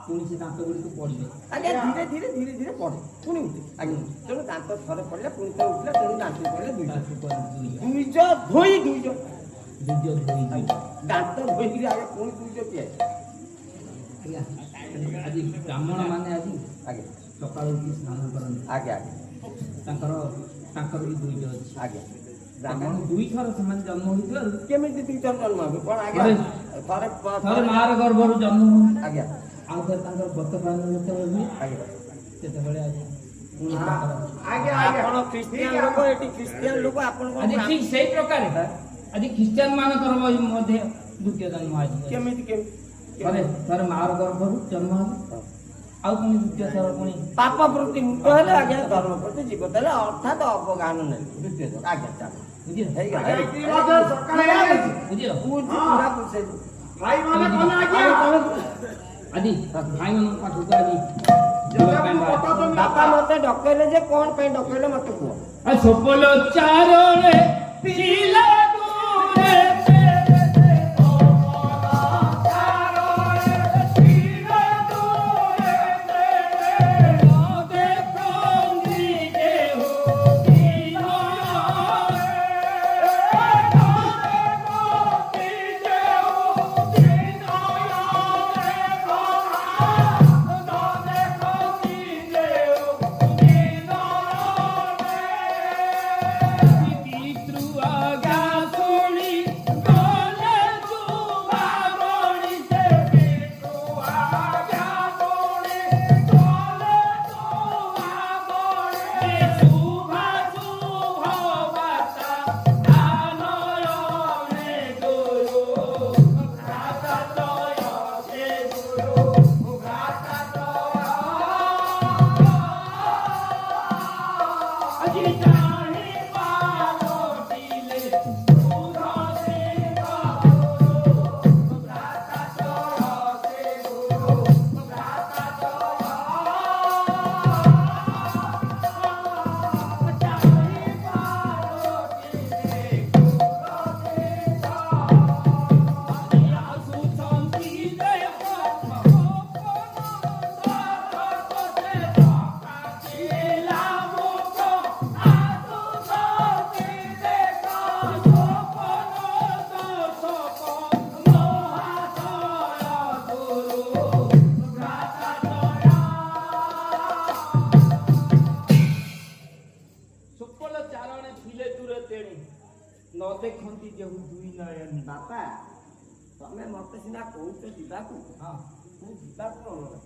ପୁଣି ସେ ଦାନ୍ତ ଗୁଡ଼ିକ ପଡ଼ିବେ ଆଜ୍ଞା ଧୀରେ ପଡେ ପୁଣି ଉଠେ ଆଜ୍ଞା ତେଣୁ ଦାନ୍ତ ଥରେ ପଡ଼ିଲା ପୁଣି ଥରେ ଉଠିଲା ତେଣୁ ଦାନ୍ତ ପଡ଼ିଲେ ଦୁଇଜ ଦାନ୍ତ ଧୋଇକିରି ଆଜ୍ଞା ପୁଣି ଦୁଇଜ ପିଏ ଆଜି ବ୍ରାହ୍ମଣ ମାନେ ଆଜି ଆଜ୍ଞା ସକାଳୁ ଉଠି ସ୍ନାନ କରନ୍ତି ଆଜ୍ଞା ତାଙ୍କର ବି ଦୁଇଜ ଅଛି ଆଜ୍ଞା ବ୍ରାହ୍ମଣ ଦୁଇଥର ସେମାନେ ଜନ୍ମ ହୋଇଥିବାରୁ କେମିତି ଦୁଇଥର ଜନ୍ମ হবে କଣ ଆଜ୍ଞା ଥରେ ମାର ଗର୍ଭରୁ ଜନ୍ମ ହୁଅନ୍ତି ଆଜ୍ଞା ଆଉ ଥରେ ତାଙ୍କର ବର୍ତ୍ତମାନ ଯେତେବେଳେ ହୁଏ ଆଜ୍ଞା ସେତେବେଳେ ଆଜି ଆପଣ ଖ୍ରୀଷ୍ଟିଆନ ଲୋକ ଏଠି ଖ୍ରୀଷ୍ଟିଆନ ଲୋକ ଆପଣଙ୍କ ଆଜି ଠିକ ସେଇ ପ୍ରକାରେ ଆଜି ଖ୍ରୀଷ୍ଟିଆନ ମାନଙ୍କର ମଧ୍ୟ ଦ୍ୱିତୀୟ ଜନ୍ମ ଆଜି କେମିତି ଥରେ ମାର ଗର୍ଭରୁ ଜନ୍ମ ହେଲେ ଆଉ ପୁଣି ଦ୍ୱିତୀୟ ଥର ପୁଣି ପାପ ପ୍ରତି ମୁକ୍ତ ହେଲେ ଆଜ୍ଞା ଧର୍ମ ପ୍ରତି ଜୀବତ ହେଲେ ଅର୍ଥାତ ଅବଗାନ ନେଲେ ଦ୍ୱିତୀୟ ଥର ଆଜ୍ଞା ଚାଲ ବୁଝିଲ ଆଜି ଭାଇମାନଙ୍କ ପାଖକୁ ଆଜି ବାପା ମତେ ଡକେଇଲେ ଯେ କଣ ପାଇଁ ଡକେଇଲେ ମତେ କୁହ ସଫଳ ଚାରରେ ପିଲା ତମେ ମତେ ସିନା କହୁଛ ଯିବାକୁ ମୁଁ ଯିବାକୁ ମନ ନାହିଁ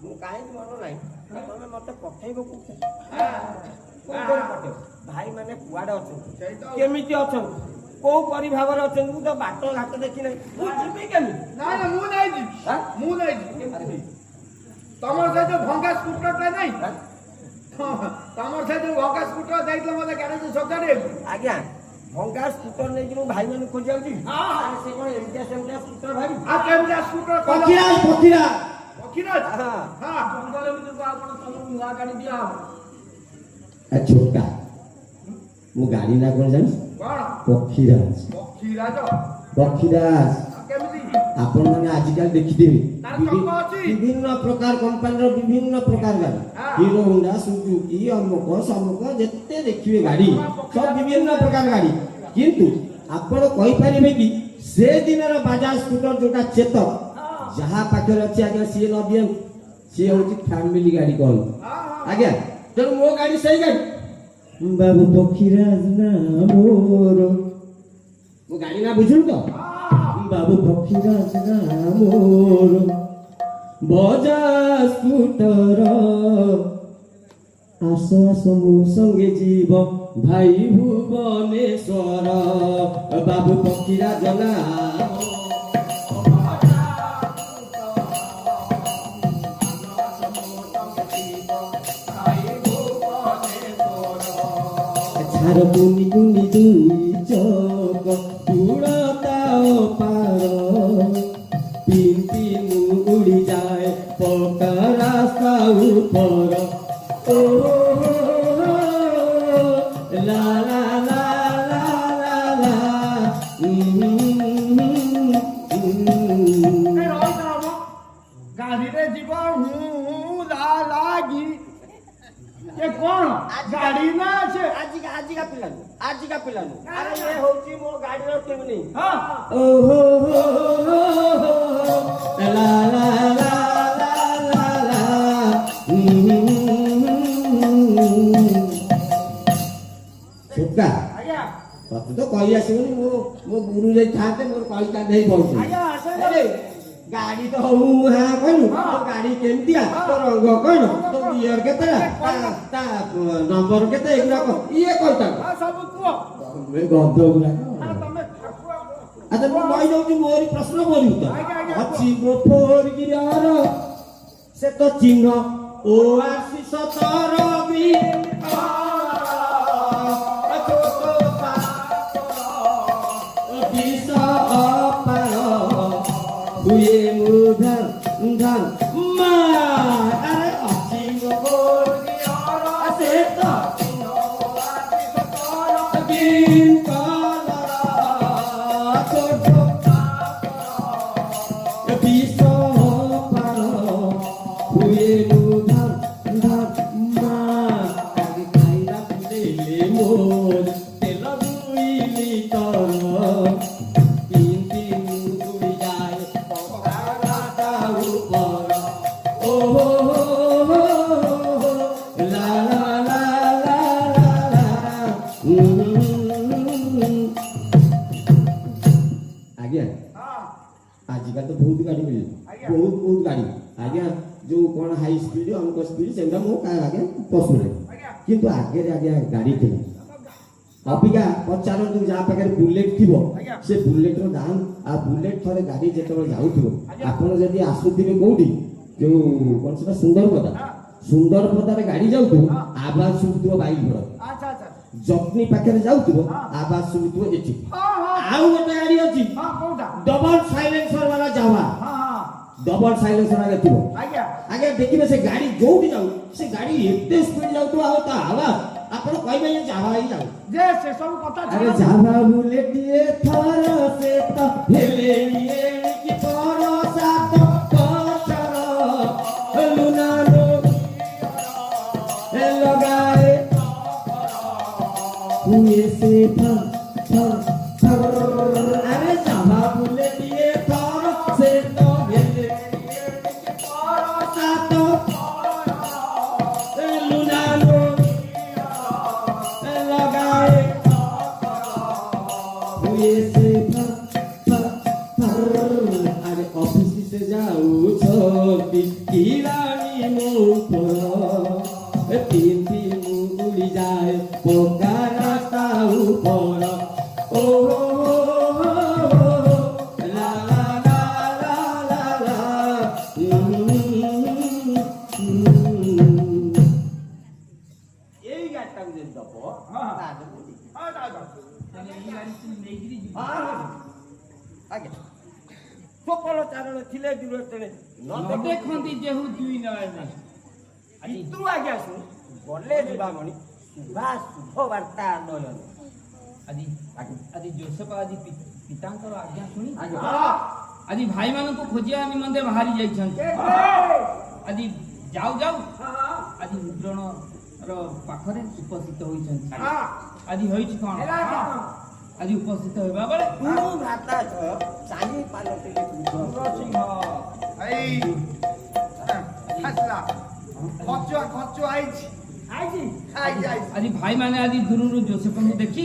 ମୁଁ କାହିଁକି ମନ ନାହିଁ ତମେ ମତେ ପଠେଇବ କୋଉଠି ପଠେଇବ ଭାଇ ମାନେ କୁଆଡେ ଅଛନ୍ତି କେମିତି ଅଛନ୍ତି କୋଉ ପରିଭାବରେ ଅଛନ୍ତି ମୁଁ ତ ବାଟ ଘାଟ ଦେଖି ନାହିଁ ମୁଁ ଯିବି କେମିତି ନା ମୁଁ ନାଇଁ ଯିବି ମୁଁ ନାଇଁ ଯିବି ତମର ସେ ଯୋଉ ଭଙ୍ଗା ସ୍କୁଟରଟା ନାଇଁ ତମର ସେ ଯୋଉ ଭଙ୍ଗା ସ୍କୁଟର ଯାଇଥିଲ ମତେ ଗ୍ୟାରେଜ ସଜାଡିବାକୁ ଆଜ୍ଞା ଭଙ୍ଗା ସ୍କୁଟର ନେଇକି ମୁଁ ଭାଇ ମାନେ ଖୋଜି ଯାଉଛି ସେ କଣ ଏମିତିଆ ସେମିତିଆ ସ୍କୁଟର ଭାଇ ଆଉ କେମିତିଆ ସ୍କୁଟର ପକ୍ଷୀରାଜ ପକ୍ଷୀରାଜ ଜଙ୍ଗଲ ଭିତରକୁ ଆପଣ ସବୁ ନୂଆ ଗାଡି ଦିଆ ହବ ଛୋଟା ମୁଁ ଗାଡି ନା କଣ ଜାଣିଛି କଣ ପକ୍ଷୀରାଜ ପକ୍ଷୀରାଜ ପକ୍ଷୀରାଜ କେମିତି ଆପଣ ମାନେ ଆଜିକାଲି ଦେଖିଥିବେ ତାର ଚକ ଅଛି ବିଭିନ୍ନ ପ୍ରକାର କମ୍ପାନୀର ବିଭିନ୍ନ ପ୍ରକାର ଗାଡି ହିରୋ ହୋଣ୍ଡା ସୁଜୁକି ଅମୁକ ସମୁକ ଯେତେ ଦେଖିବେ ଗାଡି ସବୁ ବିଭିନ୍ନ ପ୍ରକାର ଗାଡି କିନ୍ତୁ ଆପଣ କହିପାରିବେ କି ସେ ଦିନର ବାଜାଜ ସ୍କୁଟର ଯୋଉଟା ଚେତକ ଯାହା ପାଖରେ ଅଛି ଆଜ୍ଞା ସିଏ ନ ଦିଅନ୍ତୁ ସିଏ ହଉଛି ଫ୍ୟାମିଲି ଗାଡି କହନ୍ତୁ ଆଜ୍ଞା ତେଣୁ ମୋ ଗାଡି ସେଇ ଗାଡି ବାବୁ ପକ୍ଷୀରାଜ ନା ମୋର ମୋ ଗାଡି ନା ବୁଝୁନ ତ ବାବୁ ପକ୍ଷୀରାଜ ନା ମୋର ବଜାଜ ସ୍କୁଟର ଆସ ଆସ ମୋ ସଙ୍ଗେ ଯିବ ଭାଇ ଭୁବନେଶ୍ୱର ବାବୁ ପକ୍ଷୀରାଜ ନା ঝাড় কুনি কুনি দুই চক উড়তাও পার পিন পিন উড়ি যায় পকা রাস্তা উপর ও লা লা লা লা লা লা ଗାଡିରେ ଯିବ ଲାଗି ଏ କଣ ଗାଡି ନା ସେ ଆଜିକା ପିଲାନୁ ଆରେ ଏ ହଉଛି ମୋ ଗାଡିର କେମିତି ଓହୋ ଲା ଲା ଲା ଲା ଲା ଲା ସୁକା ଆଜ୍ଞା ତତେ ତ କହି ଆସିବନି ମୋ ଗୁରୁ ଯଦି ଥାନ୍ତେ ମୋର କଳି କାନ୍ଦ ହେଇ ପଡୁଛି ଆଜ୍ଞା ଆସେ ଗାଡି ତ ହଉ ହଁ କହିଲୁ ତୋ ଗାଡି କେମିତିଆ ତୋ ରଙ୍ଗ କଣ ତୋ ଗିୟର କେତେଟା ତା ନମ୍ବର କେତେ ଏଗୁଡାକ ଇଏ କହିଥାନ୍ତି ସବୁ କୁହ ଗଧ ଗୁଡାକ ତମେ ଆଚ୍ଛା ମୁଁ କହିଦଉଛି ମୋରି ପ୍ରଶ୍ନ ମୋରି ଉତ୍ତର ଅଛି ମୋ ଫୋର ଗିୟର ସେ ତ ଚିହ୍ନ ଓ ଆସି ସତର ବି हुए मुधर धन अरे अच्छी से तो हुए मुधर धन खाइला पिले मोर तेल बुइली तर आजिकल तो बहुत गाड़ी मिले बहुत गाड़ी आज्ञा जो कौन हाई स्पीड अमुक स्पीड से आज्ञा पशु ना किंतु आगे आगे गाड़ी थी अबिका पचार जहाँ पाखे बुलेट थी से बुलेट दाम आ बुलेट थे गाड़ी जो जाऊ आपड़ जब आसुवे कौटी जो कौन से सुंदरपदा गाड़ी जाऊ आवाज शुभुव बाइक भर जटनी पाखे जाऊ आवाज शुभुव एटी आउ गोटे गाड़ी अच्छी डबल साइलेंसर वाला जावा डबल साइलेंसर आगे थी आगे देखिए से गाड़ी जो भी जाऊ से गाड़ी एते स्पीड जाऊ आवाज आपण कहबे ये जावा ही जाऊ जे से सब कथा अरे जावा बुलेट ये थर से तो हेले ये की भरोसा तो पचर लुना लो लगाए हुए से थर अरे जावा बुलेट ये थर से तो हेले ये की भरोसा तो लुना लो लगाए हुए से ଯାଉଛନ୍ତି କିରାଣୀ ମୋର ପିଠି ମୁଗୁଳି ଯାଏ ପକା ରାସ୍ତା ଉପର ଓ ଲା ଲା ଲା ଲା ଲା ଲା ଏଇ ଗାଡ଼ିଟାକୁ ଯଦି ଦବ ତାହେଲେ ମୁଁ ଯିବି। ଏଇ ଗାଡ଼ିକୁ ନେଇକିରି ଯିବି। ଆଜ୍ଞା ସକଳ ଚାରଣ ଥିଲେ ଦୂରସ୍ଥଳେ ନ ଦେଖନ୍ତି ଯେହୁ ଦୁଇ ନୟ ଆଜି ତୁ ଆଜ୍ଞା ଶୁଣ ଗଲେ ଯିବାମଣି ଶୁଭା ଶୁଭ ବାର୍ତ୍ତା ନୟନ ଆଜି ଆଜି ଜୋସେଫ ଆଜି ପିତାଙ୍କର ଆଜ୍ଞା ଶୁଣି ଆଜ୍ଞା ଆଜି ଭାଇମାନଙ୍କୁ ଖୋଜିବା ନିମନ୍ତେ ବାହାରି ଯାଇଛନ୍ତି। ଆଜି ଯାଉ ଯାଉ ଆଜି ମୁଦ୍ରଣର ପାଖରେ ଉପସ୍ଥିତ ହୋଇଛନ୍ତି। ଆଜି ହୋଇଛି କଣ ଆଜି ଉପସ୍ଥିତ ହେବା ବେଳେ ତୁ ଭ୍ରାତା ଚାହିଁ ପାଲଟିଲେ ସିଂହ ଏଇ ଆସିଲା ଖର୍ଚ୍ଚ ଆଇଛି ଆଜି ଭାଇମାନେ ଆଜି ଦୂରରୁ ଜୋସେଫଙ୍କୁ ଦେଖି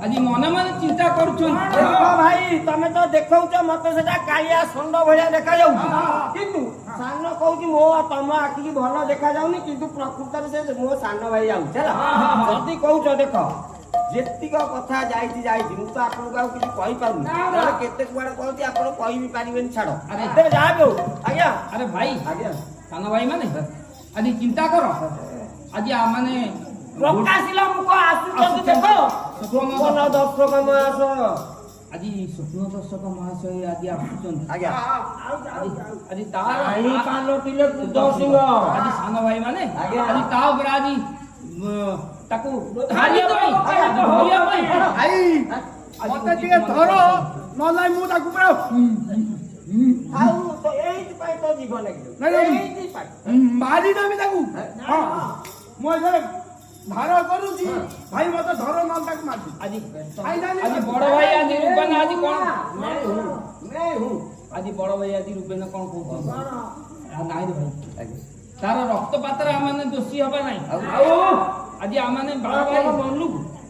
ଆଜି ମନେ ମନେ ଚିନ୍ତା କରୁଛନ୍ତି। ଦେଖ ଭାଇ ତମେ ତ ଦେଖଉଛ ମତେ ସେଟା କାଳିଆ ଷଣ୍ଢ ଭଳିଆ ଦେଖାଯାଉଛି କିନ୍ତୁ ସାନ କହୁଛି ମୋ ତମ ଆଖିକି ଭଲ ଦେଖାଯାଉନି କିନ୍ତୁ ପ୍ରକୃତରେ ସେ ମୋ ସାନ ଭାଇ ଯାଉଛି ହେଲା ଯଦି କହୁଛ ଦେଖ ଯେତିକ କଥା ଯାଇଛି ମୁଁ ତ ଆପଣଙ୍କୁ ଆଉ କିଛି କହିପାରୁନି ନହେଲେ କେତେ କୁଆଡେ କହୁଛି ଆପଣ କହିବି ପାରିବେନି ଛାଡ ଆରେ ଯାହା ବି ହଉ ଆଜ୍ଞା ଆରେ ଭାଇ ଆଜ୍ଞା ସାନ ଭାଇ ମାନେ ଆଜି ଚିନ୍ତା କର ଆଜି ମାନେ ପ୍ରକାଶିଲ ମୁଖ ଆସୁଛନ୍ତି ଦେଖ ସ୍ୱପ୍ନ ଦର୍ଶକ ମହାଶୟ ଆଜି ସ୍ୱପ୍ନ ଦର୍ଶକ ମହାଶୟ ଆଜି ଆସୁଛନ୍ତି। ଆଜ୍ଞା ଆଜି ତାର ଆଜି ପାଲଟିଲେ ସିଂହ ଆଜି ସାନ ଭାଇ ମାନେ ଆଜ୍ଞା। ଆଜି ତା ଉପରେ ଆଜି ତାକୁ ଧରିବା ପାଇଁ ମତେ ଟିକେ ଧର ନହେଲେ ମୁଁ ତାକୁ ପୁରା ଆଉ ତ ଏଇଥିପାଇଁ ତ ଜୀବନ ଏଇଥିପାଇଁ ମାରିଦେବି ତାକୁ ମୁଁ ଏବେ ଧାର କରୁଛି ଭାଇ ମତେ ଧର ନହେଲେ ତାକୁ ମାରି ଆଜି ଆଜି ବଡ ଭାଇ ଆଜି ରୂପେନ ଆଜି କଣ ଆଜି ବଡ ଭାଇ ଆଜି ରୂପେନ କଣ କହୁଛନ୍ତି ନାଇଁ ରେ ଭାଇ ତାର ରକ୍ତପାତରେ ଆମେ ଦୋଷୀ ହବା ନାହିଁ ଆଉ ଆଜି ଆମେ ବଡ ଭାଇ ମନୁ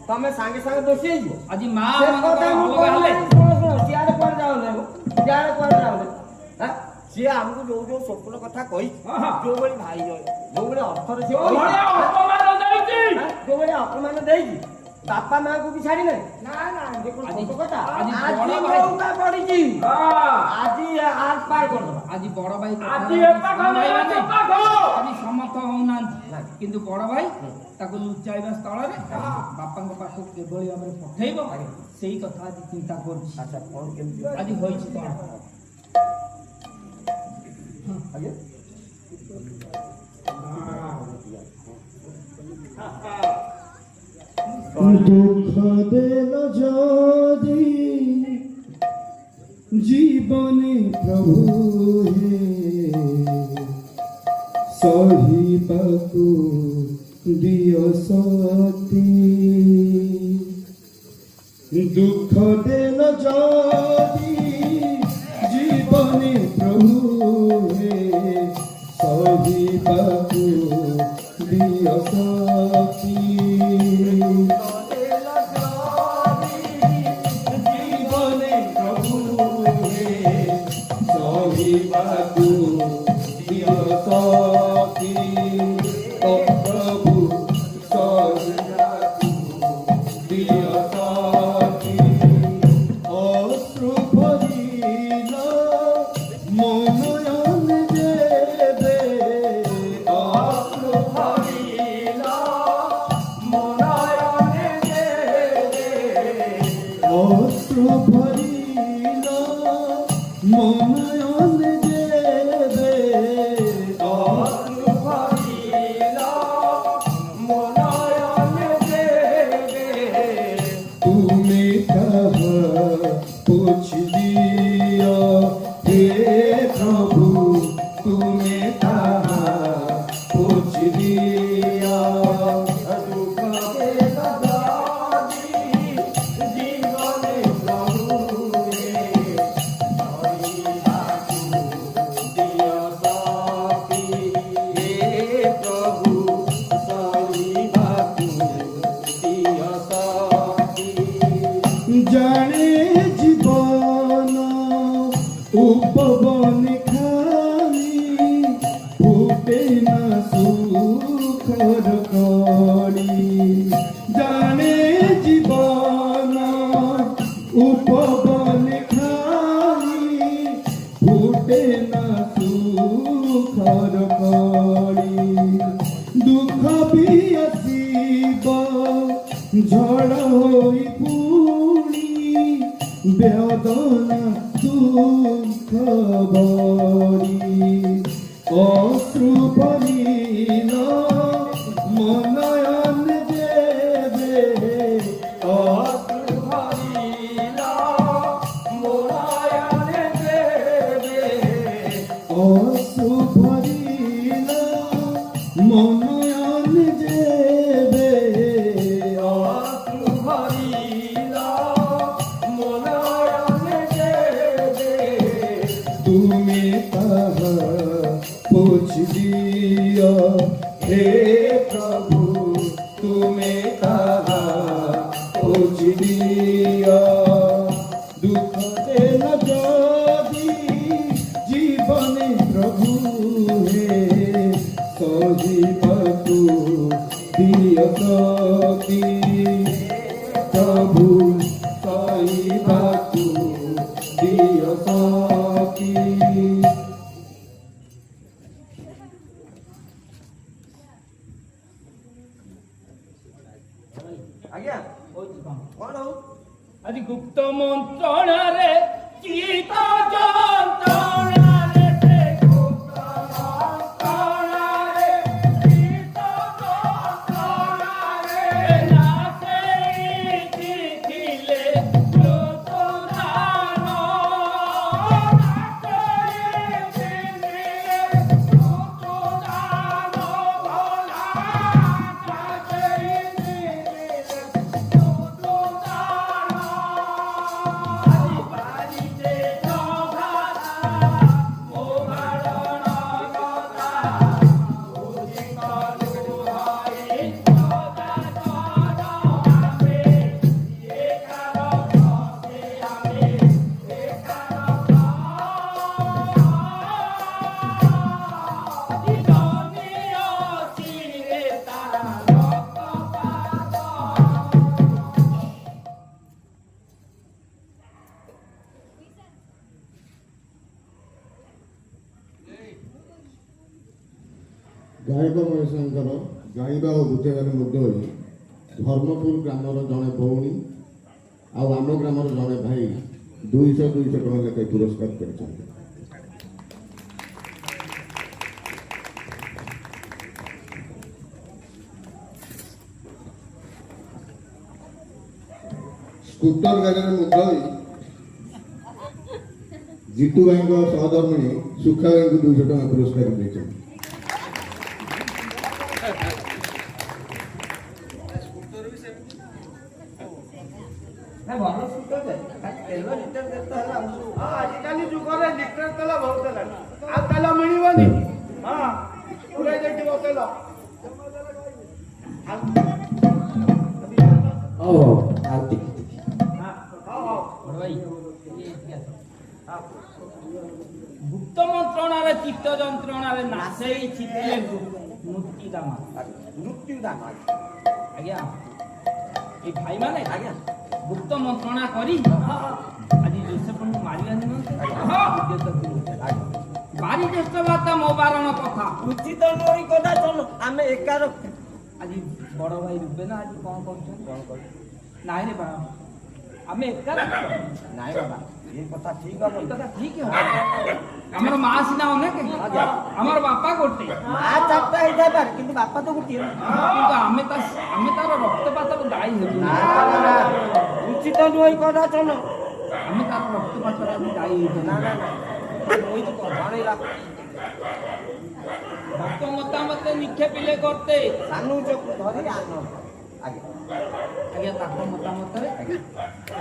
ତମେ ସାଙ୍ଗେ ସାଙ୍ଗେ ଦୋଷୀ ହେଇଯିବ ଆଜି ମା ସେ କଥା ମୁଁ ଅଲଗା ହେଲେ ସିଆଡେ କୁଆଡେ ଯାଉନି ସିଏ ଆମକୁ ଯୋଉ ସ୍ୱପ୍ନ କଥା କହିଛି ଯୋଉଭଳି ଭାଇ ଯୋଉଭଳି ଅର୍ଥରେ ସିଏ ଯୋଉଭଳି ଅପମାନ ଦେଇଛି ବାପା ମାଙ୍କୁ ବି ଛାଡି ନାହିଁ ପଡିଛି ଆଜି ଆର ପାର କରିଦବା ଆଜି ବଡ ଭାଇ ଆଜି ସମର୍ଥ ହଉନାହାନ୍ତି କିନ୍ତୁ ବଡ ଭାଇ ତାକୁ ଲୁଚାଇବା ସ୍ଥଳରେ ବାପାଙ୍କ ପାଖକୁ କିଭଳି ଭାବରେ ପଠେଇବ ସେଇ କଥା ଆଜି ଚିନ୍ତା କରୁଛି। ଆଚ୍ଛା କଣ କେମିତି ଆଜି ହୋଇଛି କଣ ଆଜ୍ଞା দুঃখ দেল যদি জীবনে প্রভু হে সহিବାକୁ দিও শক্তি দুঃখ দেল যদি জীবনে প্রভু হে সহিବାକୁ দিও শক্তি জীবনে প্রভু হে সহিବାକୁ দিও শক্তি ও প্রভু সহিବାକୁ দিও শক্তি অশ্রু ভরিল মনয়ন দেবে অশ্রু ভরিল মনয়ন দেবে অশ্রু ভরিল মনয়ন দেবে অশ্রু ভরিল মনয়ন দেবে তুমি তাহা পোছ দিও হে প্রভু তুমি তাহা পোছ দিও দুঃখ দেল যদি জীবনে প্রভু হে সহিବାକୁ দিও শক্তি হে প্রভু সহিବାକୁ দিও শক্তি জানে জীবন উপবনে খালি ফুটে না সুখর করি জানে জীবন উপবনে খালি ফুটে না সুখর করি দুঃখ বি আসিব ঝড় হই পুনি বেদনা দুঃখ বরি অশ্রু বলিল মনয়ন দেবে অশ্রু বলিল মনয়ন দেবে অশ্রু বলিল মনয়ন দেবে অশ্রু বলিল মনয়ন দেবে তুমি তাহা পোছ দিও হে প্রভু তুমি তাহা পোছ দিও দুঃখ দেন যদি জীবনে প্রভু হে সহিବାକୁ দিও শক্তি প্রভু সহিବାକୁ দিও শক্তি ଆଜ୍ଞା କଣ ହଉ ଆଜି ଗୁପ୍ତ ମନ୍ତ୍ରଣାରେ ଚିତ ଯନ୍ତ୍ରଣାରେ ସେ ଗୁପ୍ତ ମନ୍ତ୍ରଣାରେ ଚିତ ଯନ୍ତ୍ରଣାରେ ନାଚେଇଥିଲେ ଲୋକଦାନ ନାଚେଇଥିଲେ ଲୋକଦାନ ଭଲା ଗାୟକ ମହେଶଙ୍କର ଗାଇବା ଓ ବୁଝାଇବାରେ ମୁଗ୍ଧ ହୋଇ ଧର୍ମପୁର ଗ୍ରାମର ଜଣେ ଭଉଣୀ ଆଉ ଆମ ଗ୍ରାମର ଜଣେ ଭାଇ 200 ଟଙ୍କା ଲେଖାଏଁ ପୁରସ୍କାର କରିଛନ୍ତି। ସ୍କୁଟର ଗାଡ଼ିରେ ମୁଗ୍ଧ ହୋଇ ଜିତୁ ଭାଇଙ୍କ ସହଧର୍ମିଣୀ ସୁଖା ଭାଇଙ୍କୁ 200 ଟଙ୍କା ପୁରସ୍କାର ଦେଇଛନ୍ତି। ଭଲ ସୁନ୍ଦର ତେଲ ଲିଟର କେତେ ହେଲା ଆଜିକାଲି ଯୁଗରେ ଲିଟର ତେଲ ବହୁତ ହେଲାଣି ଆଉ ତେଲ ମିଳିବନି ହଁ ପୁରା ଯାଇଥିବ ତେଲ ଗୁପ୍ତ ମନ୍ତ୍ରଣାରେ ଚିତ୍ତ ଯନ୍ତ୍ରଣାରେ ନାଚେଇଥିଲେ ମୃତ୍ୟୁଦାମ ମୃତ୍ୟୁଦାନ ଆଜ୍ଞା ଏ ଭାଇମାନେ ଆଜ୍ଞା ଗୁପ୍ତ ମନ୍ତ୍ରଣା କରି ଆଜି ଜୋସେଫଙ୍କୁ ମାରିବା ନିମନ୍ତେ ବାରି ଜ୍ୟେଷ୍ଠ ବାର୍ତ୍ତା ମୋ ବାରଣ କଥା ଉଚିତ ନୁହଁ କଥା ଚଲ ଆମେ ଏକା ରଖୁ ଆଜି ବଡ଼ ଭାଇ ରୂପେ ନା ଆଜି କଣ କରୁଛନ୍ତି କଣ କରୁଛୁ ନାଇଁ ରେ ବାବା ଆମେ ଏକା ନାଇଁ ବାବା ଏ କଥା ଠିକ ହବ ଏ କଥା ଠିକ ହବ ଆମର ମା ସିନା ଅନେକ ଆମର ବାପା ଗୋଟେ ମା ଚାରିଟା ହେଇଥାଇପାରେ କିନ୍ତୁ ବାପା ତ ଗୋଟିଏ କିନ୍ତୁ ଆମେ ତାର ରକ୍ତପାତର ଦାୟୀ ହେବୁ ଉଚିତ ନୁହଁ କଥା ଚଲ ଆମେ ତାର ରକ୍ତପାତର ଦାୟୀ ହେବୁ ନା ନା ନା ଜଣେଇଲା ଭକ୍ତ ମତାମତ ନିକ୍ଷେପିଲେ କରତେ ସାନୁଚକୁ ଧରି ଆନ ଆଜ୍ଞା ଆଜ୍ଞା ତାଙ୍କ ମତାମତରେ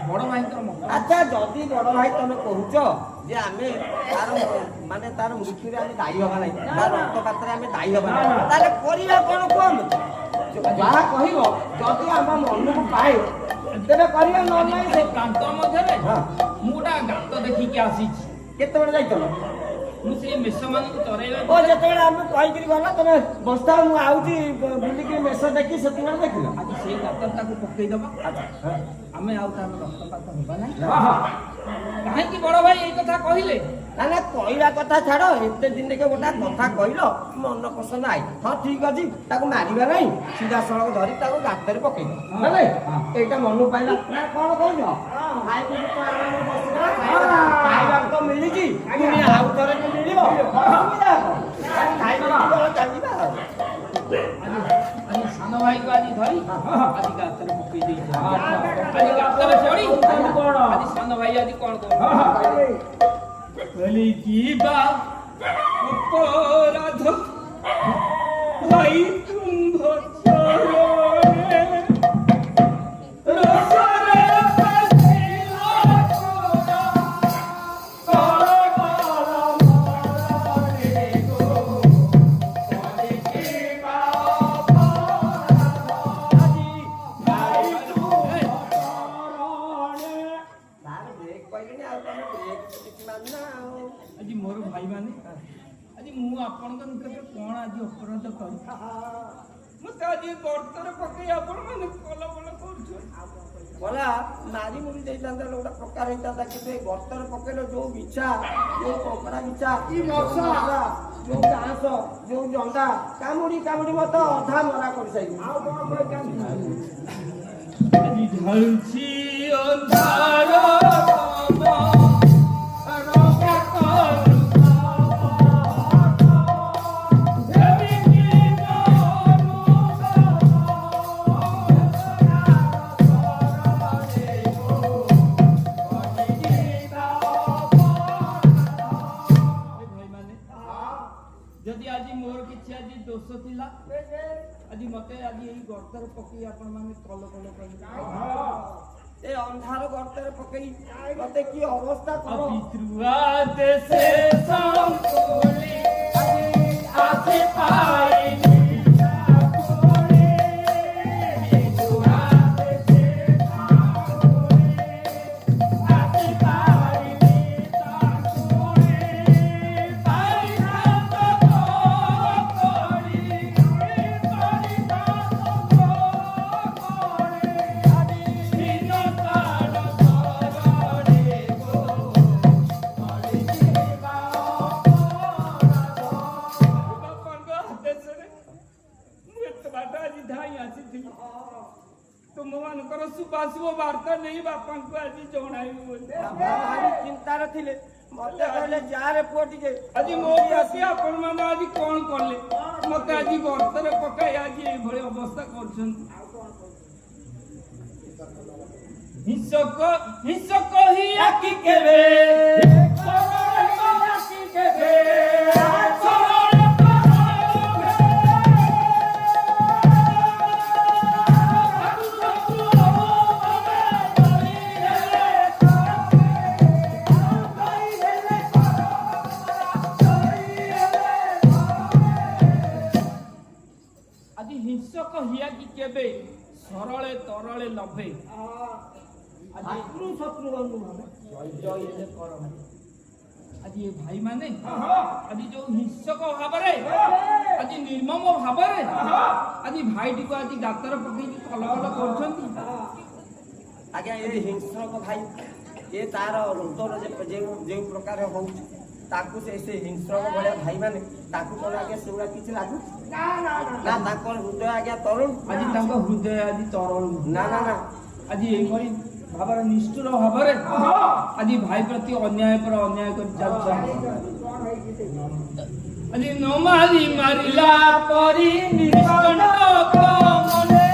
ବଡ଼ ଭାଇଙ୍କର ମତ ଆଚ୍ଛା ଯଦି ବଡ଼ ଭାଇ ତମେ କହୁଛ ଯେ ଆମେ ତାର ମାନେ ତାର ମୃତ୍ୟୁରେ ଆମେ ଦାୟୀ ହବା ନାହିଁ ତାର ରକ୍ତପାତରେ ଆମେ ଦାୟୀ ହବା ନାହିଁ ତାହେଲେ କରିବା କ'ଣ କୁହନ୍ତୁ ଯାହା କହିବ ଯଦି ଆମ ମନକୁ ପାଏ ତେବେ କରିବା ନହେଲେ ନାହିଁ ସେ ପ୍ରାନ୍ତ ମଧ୍ୟରେ ମୁଁ ଗୋଟେ ଗାତ ଦେଖିକି ଆସିଛି କେତେବେଳେ ଯାଇଥିଲ? ମୁଁ ସେଇ ମେଷମାନଙ୍କୁ ଚରେଇବା ଓ ଯେତେବେଳେ ଆମେ କହିକିରି ଗଲ ତମେ ବସ୍ତା ମୁଁ ଆଉଛି ବୁଲିକି ମେଷ ଦେଖି ସେତେବେଳେ ଦେଖିଲ। ଆଜି ସେଇ ଗାତରେ ତାକୁ ପକେଇଦବା। ଆମେ ଆଉ ତାର ରକ୍ତପାତ ହେବା ନାହିଁ। କାହିଁକି ବଡ ଭାଇ ଏଇ କଥା କହିଲେ? ନା ନା କହିଲା କଥା ଛାଡ, ଏତେ ଦିନକେ ଗୋଟେ କଥା କହିଲ ମନ ପସନ୍ଦ ଆଇ। ହଁ ଠିକ ଅଛି, ତାକୁ ମାରିବା ନାହିଁ, ସିଧାସଳଖ ଧରି ତାକୁ ଗାତରେ ପକେଇବ। ଏଇଟା ମନକୁ ପାଇଲା ନା କଣ କହୁଛ? ଖାଇବାକୁ ତ ମିଳିଛି, ପୁଣି ଆଉ ଥରେ ବି ମିଳିବ। ଖାଇବା ଚାଲିବା ଆଉ। ଆଜି ସାନ ଭାଇକୁ ଆଜି ଧରି ଆଜି ଗାତରେ ପକେଇ ଦେଇଛି। ଆଜି ଗାତରେ ପଡି ଆଜି ସାନ ଭାଇ ଆଜି କଣ କହିଲି ଯିବା ଅପରାଧ ଭାଇ ତୁମ୍ଭ ଚରଣେ ରସରେ ବସିଲା କର ମରଣେ ଗো କହିଲି ଯିବା ଅପରାଧ ଭାଇ ତୁମ୍ଭ ଚରଣେ। ଆଜି ମୋର ଭାଇମାନେ, ଆଜି ମୁଁ ଆପଣଙ୍କ ନିକଟରେ କଣ ଆଜି ଅପରାଧ କରି ମତେ ଆଜି ଗର୍ତ୍ତରେ ପକେଇ ଆପଣମାନେ କଲବଲ କରୁଛନ୍ତି। ଗଲା ମାରି ମୁରି ଦେଇଥାନ୍ତା ଗୋଟେ ପ୍ରକାର ହେଇଥାନ୍ତା, କିନ୍ତୁ ଏ ଗର୍ତ୍ତରେ ପକେଇଲ ଯୋଉ ବିଛା, ଯୋଉ କଙ୍କଡା ବିଛା, ଯୋଉ ଘାସ, ଯୋଉ ଜନ୍ଦା କାମୁଡି କାମୁଡି ମତେ ଅଧା ମରା କରିସାଇଲି। ଆଉ କଣ ଆଜି ଝାଳୁଛି ଅନ୍ଧାର ଯଦି ଆଜି ମୋର କିଛି ଆଜି ଦୋଷ ଥିଲା, ଆଜି ମତେ ଆଜି ଏଇ ଗର୍ତ୍ତରେ ପକେଇ ଆପଣ ମାନେ କଲ କଲ କରି ଏ ଅନ୍ଧାର ଗର୍ତ୍ତରେ ପକେଇ ମତେ କି ଅବସ୍ଥା କର। ପିତୃଆ ଦେଶେ ସଂକୋଳି ଆଜି ପାଇନି ତୁମମାନଙ୍କର ସୁବାଶୁଭ ବାର୍ତ୍ତା ନେଇ ବାପାଙ୍କୁ ଆଜି ଜଣାଇବୁ ବୋଲି ଭାରି ଚିନ୍ତାରେ ଥିଲେ। ମତେ କହିଲେ ଯାରେ ପୁଅ ଟିକେ ଆଜି ମୋ ପ୍ରତି ଆପଣ ମାନେ ଆଜି କଣ କଲେ? ମତେ ଆଜି ଗର୍ତ୍ତରେ ପକାଇ ଆଜି ଏଇଭଳି ଅବସ୍ଥା କରୁଛନ୍ତି। ହିଂସକ ହିଂସକ ହି ଆକି କେବେ ହିଂସକ ହିଆକି କେବେ ସରଳେ ତରଳେ ଲଭେ। ଆଜି ଏ ଭାଇ ମାନେ ଆଜି ଯୋଉ ହିଂସକ ଭାବରେ ଆଜି ନିର୍ମମ ଭାବରେ ଆଜି ଭାଇଟିକୁ ଆଜି ଗାତରେ ପକେଇକି କଲବଲ କରୁଛନ୍ତି। ଆଜ୍ଞା ଏ ହିଂସ୍ରକ ଭାଇ ଏ ତାର ରୋଦନ ଯେଉଁ ପ୍ରକାର ହଉଛି ତାକୁ ସେ ହିଂସ୍ରକ ଭଳିଆ ଭାଇ ମାନେ ତାକୁ କଣ ଆଜ୍ଞା ସେଗୁଡା କିଛି ଲାଗୁଛି? ନା ତାଙ୍କର ହୃଦୟ ଆଜ୍ଞା ତରୁଣ। ଆଜି ତାଙ୍କ ହୃଦୟ ଆଜି ତରଳ ନା ନା ନା ଆଜି ଏଇଭଳି ଭାବରେ ନିଷ୍ଠୁର ଭାବରେ ଆଜି ଭାଇ ପ୍ରତି ଅନ୍ୟାୟ ପରେ ଅନ୍ୟାୟ କରି ଚାଲୁଛନ୍ତି। ଆଜି ନ ମାରି ମାରିଲା ପରି ନିଷ୍କଣ୍ଟକ ମନେ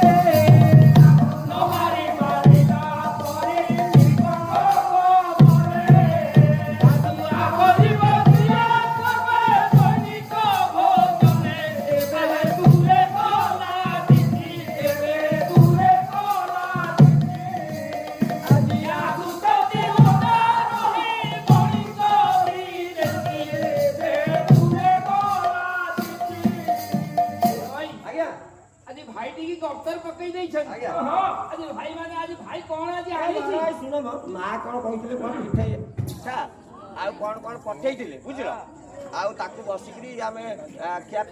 ନ ମାରି ମାରିଲା ପରି ନିଷ୍କଣ୍ଟକ ମନେ ଆଜି ଆଗରି ବସିଲା ସବେ ସୈନିକ ଭୋଜନେ ଏବେ ଦୂରେ ଗଲା ଦିଦି ଏବେ ଦୂରେ ଗଲା ଦିଦି ଆଜି ଆସୁଛନ୍ତି ହୋତା ରହି ବଣି କରି ଏବେ ଦୂରେ ଗଲା ଦିଦି। ଆଜ୍ଞା ଆଜି ଭାଇ ଟିକେ ଗର୍ତ୍ତରେ ପକେଇ ଦେଇଛନ୍ତି। ଆଜ୍ଞା। ଆଜି ଭାଇ ମାନେ ଆଜି ଭାଇ କଣ ଆଜି ହାରିଛି? ଶୁଣ ମା କଣ କହିଥିଲେ କଣ ପିଠା ଆଉ କ'ଣ କ'ଣ ପଠେଇଥିଲେ ବୁଝିଲ ଆଉ ତାକୁ ବସିକିରି ଆମେ ଖିଆ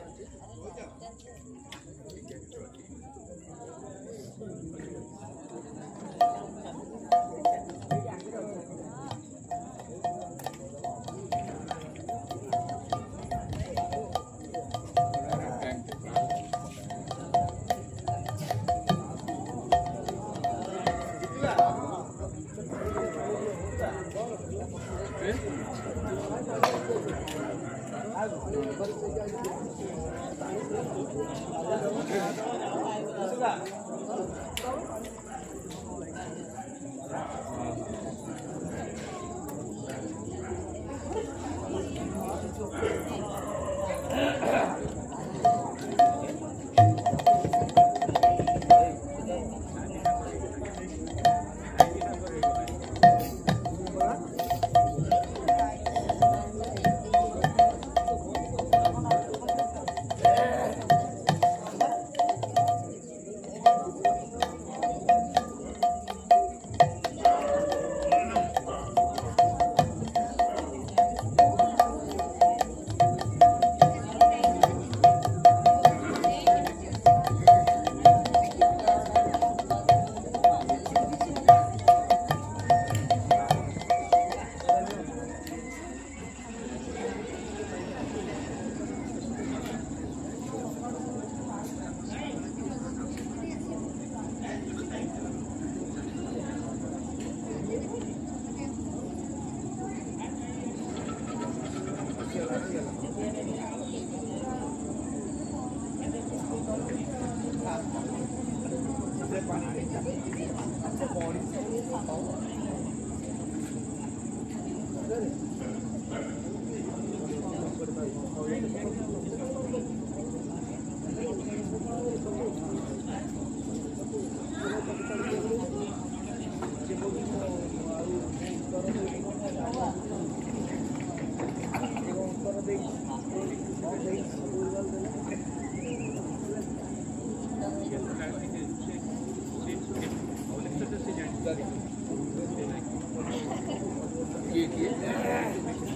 किए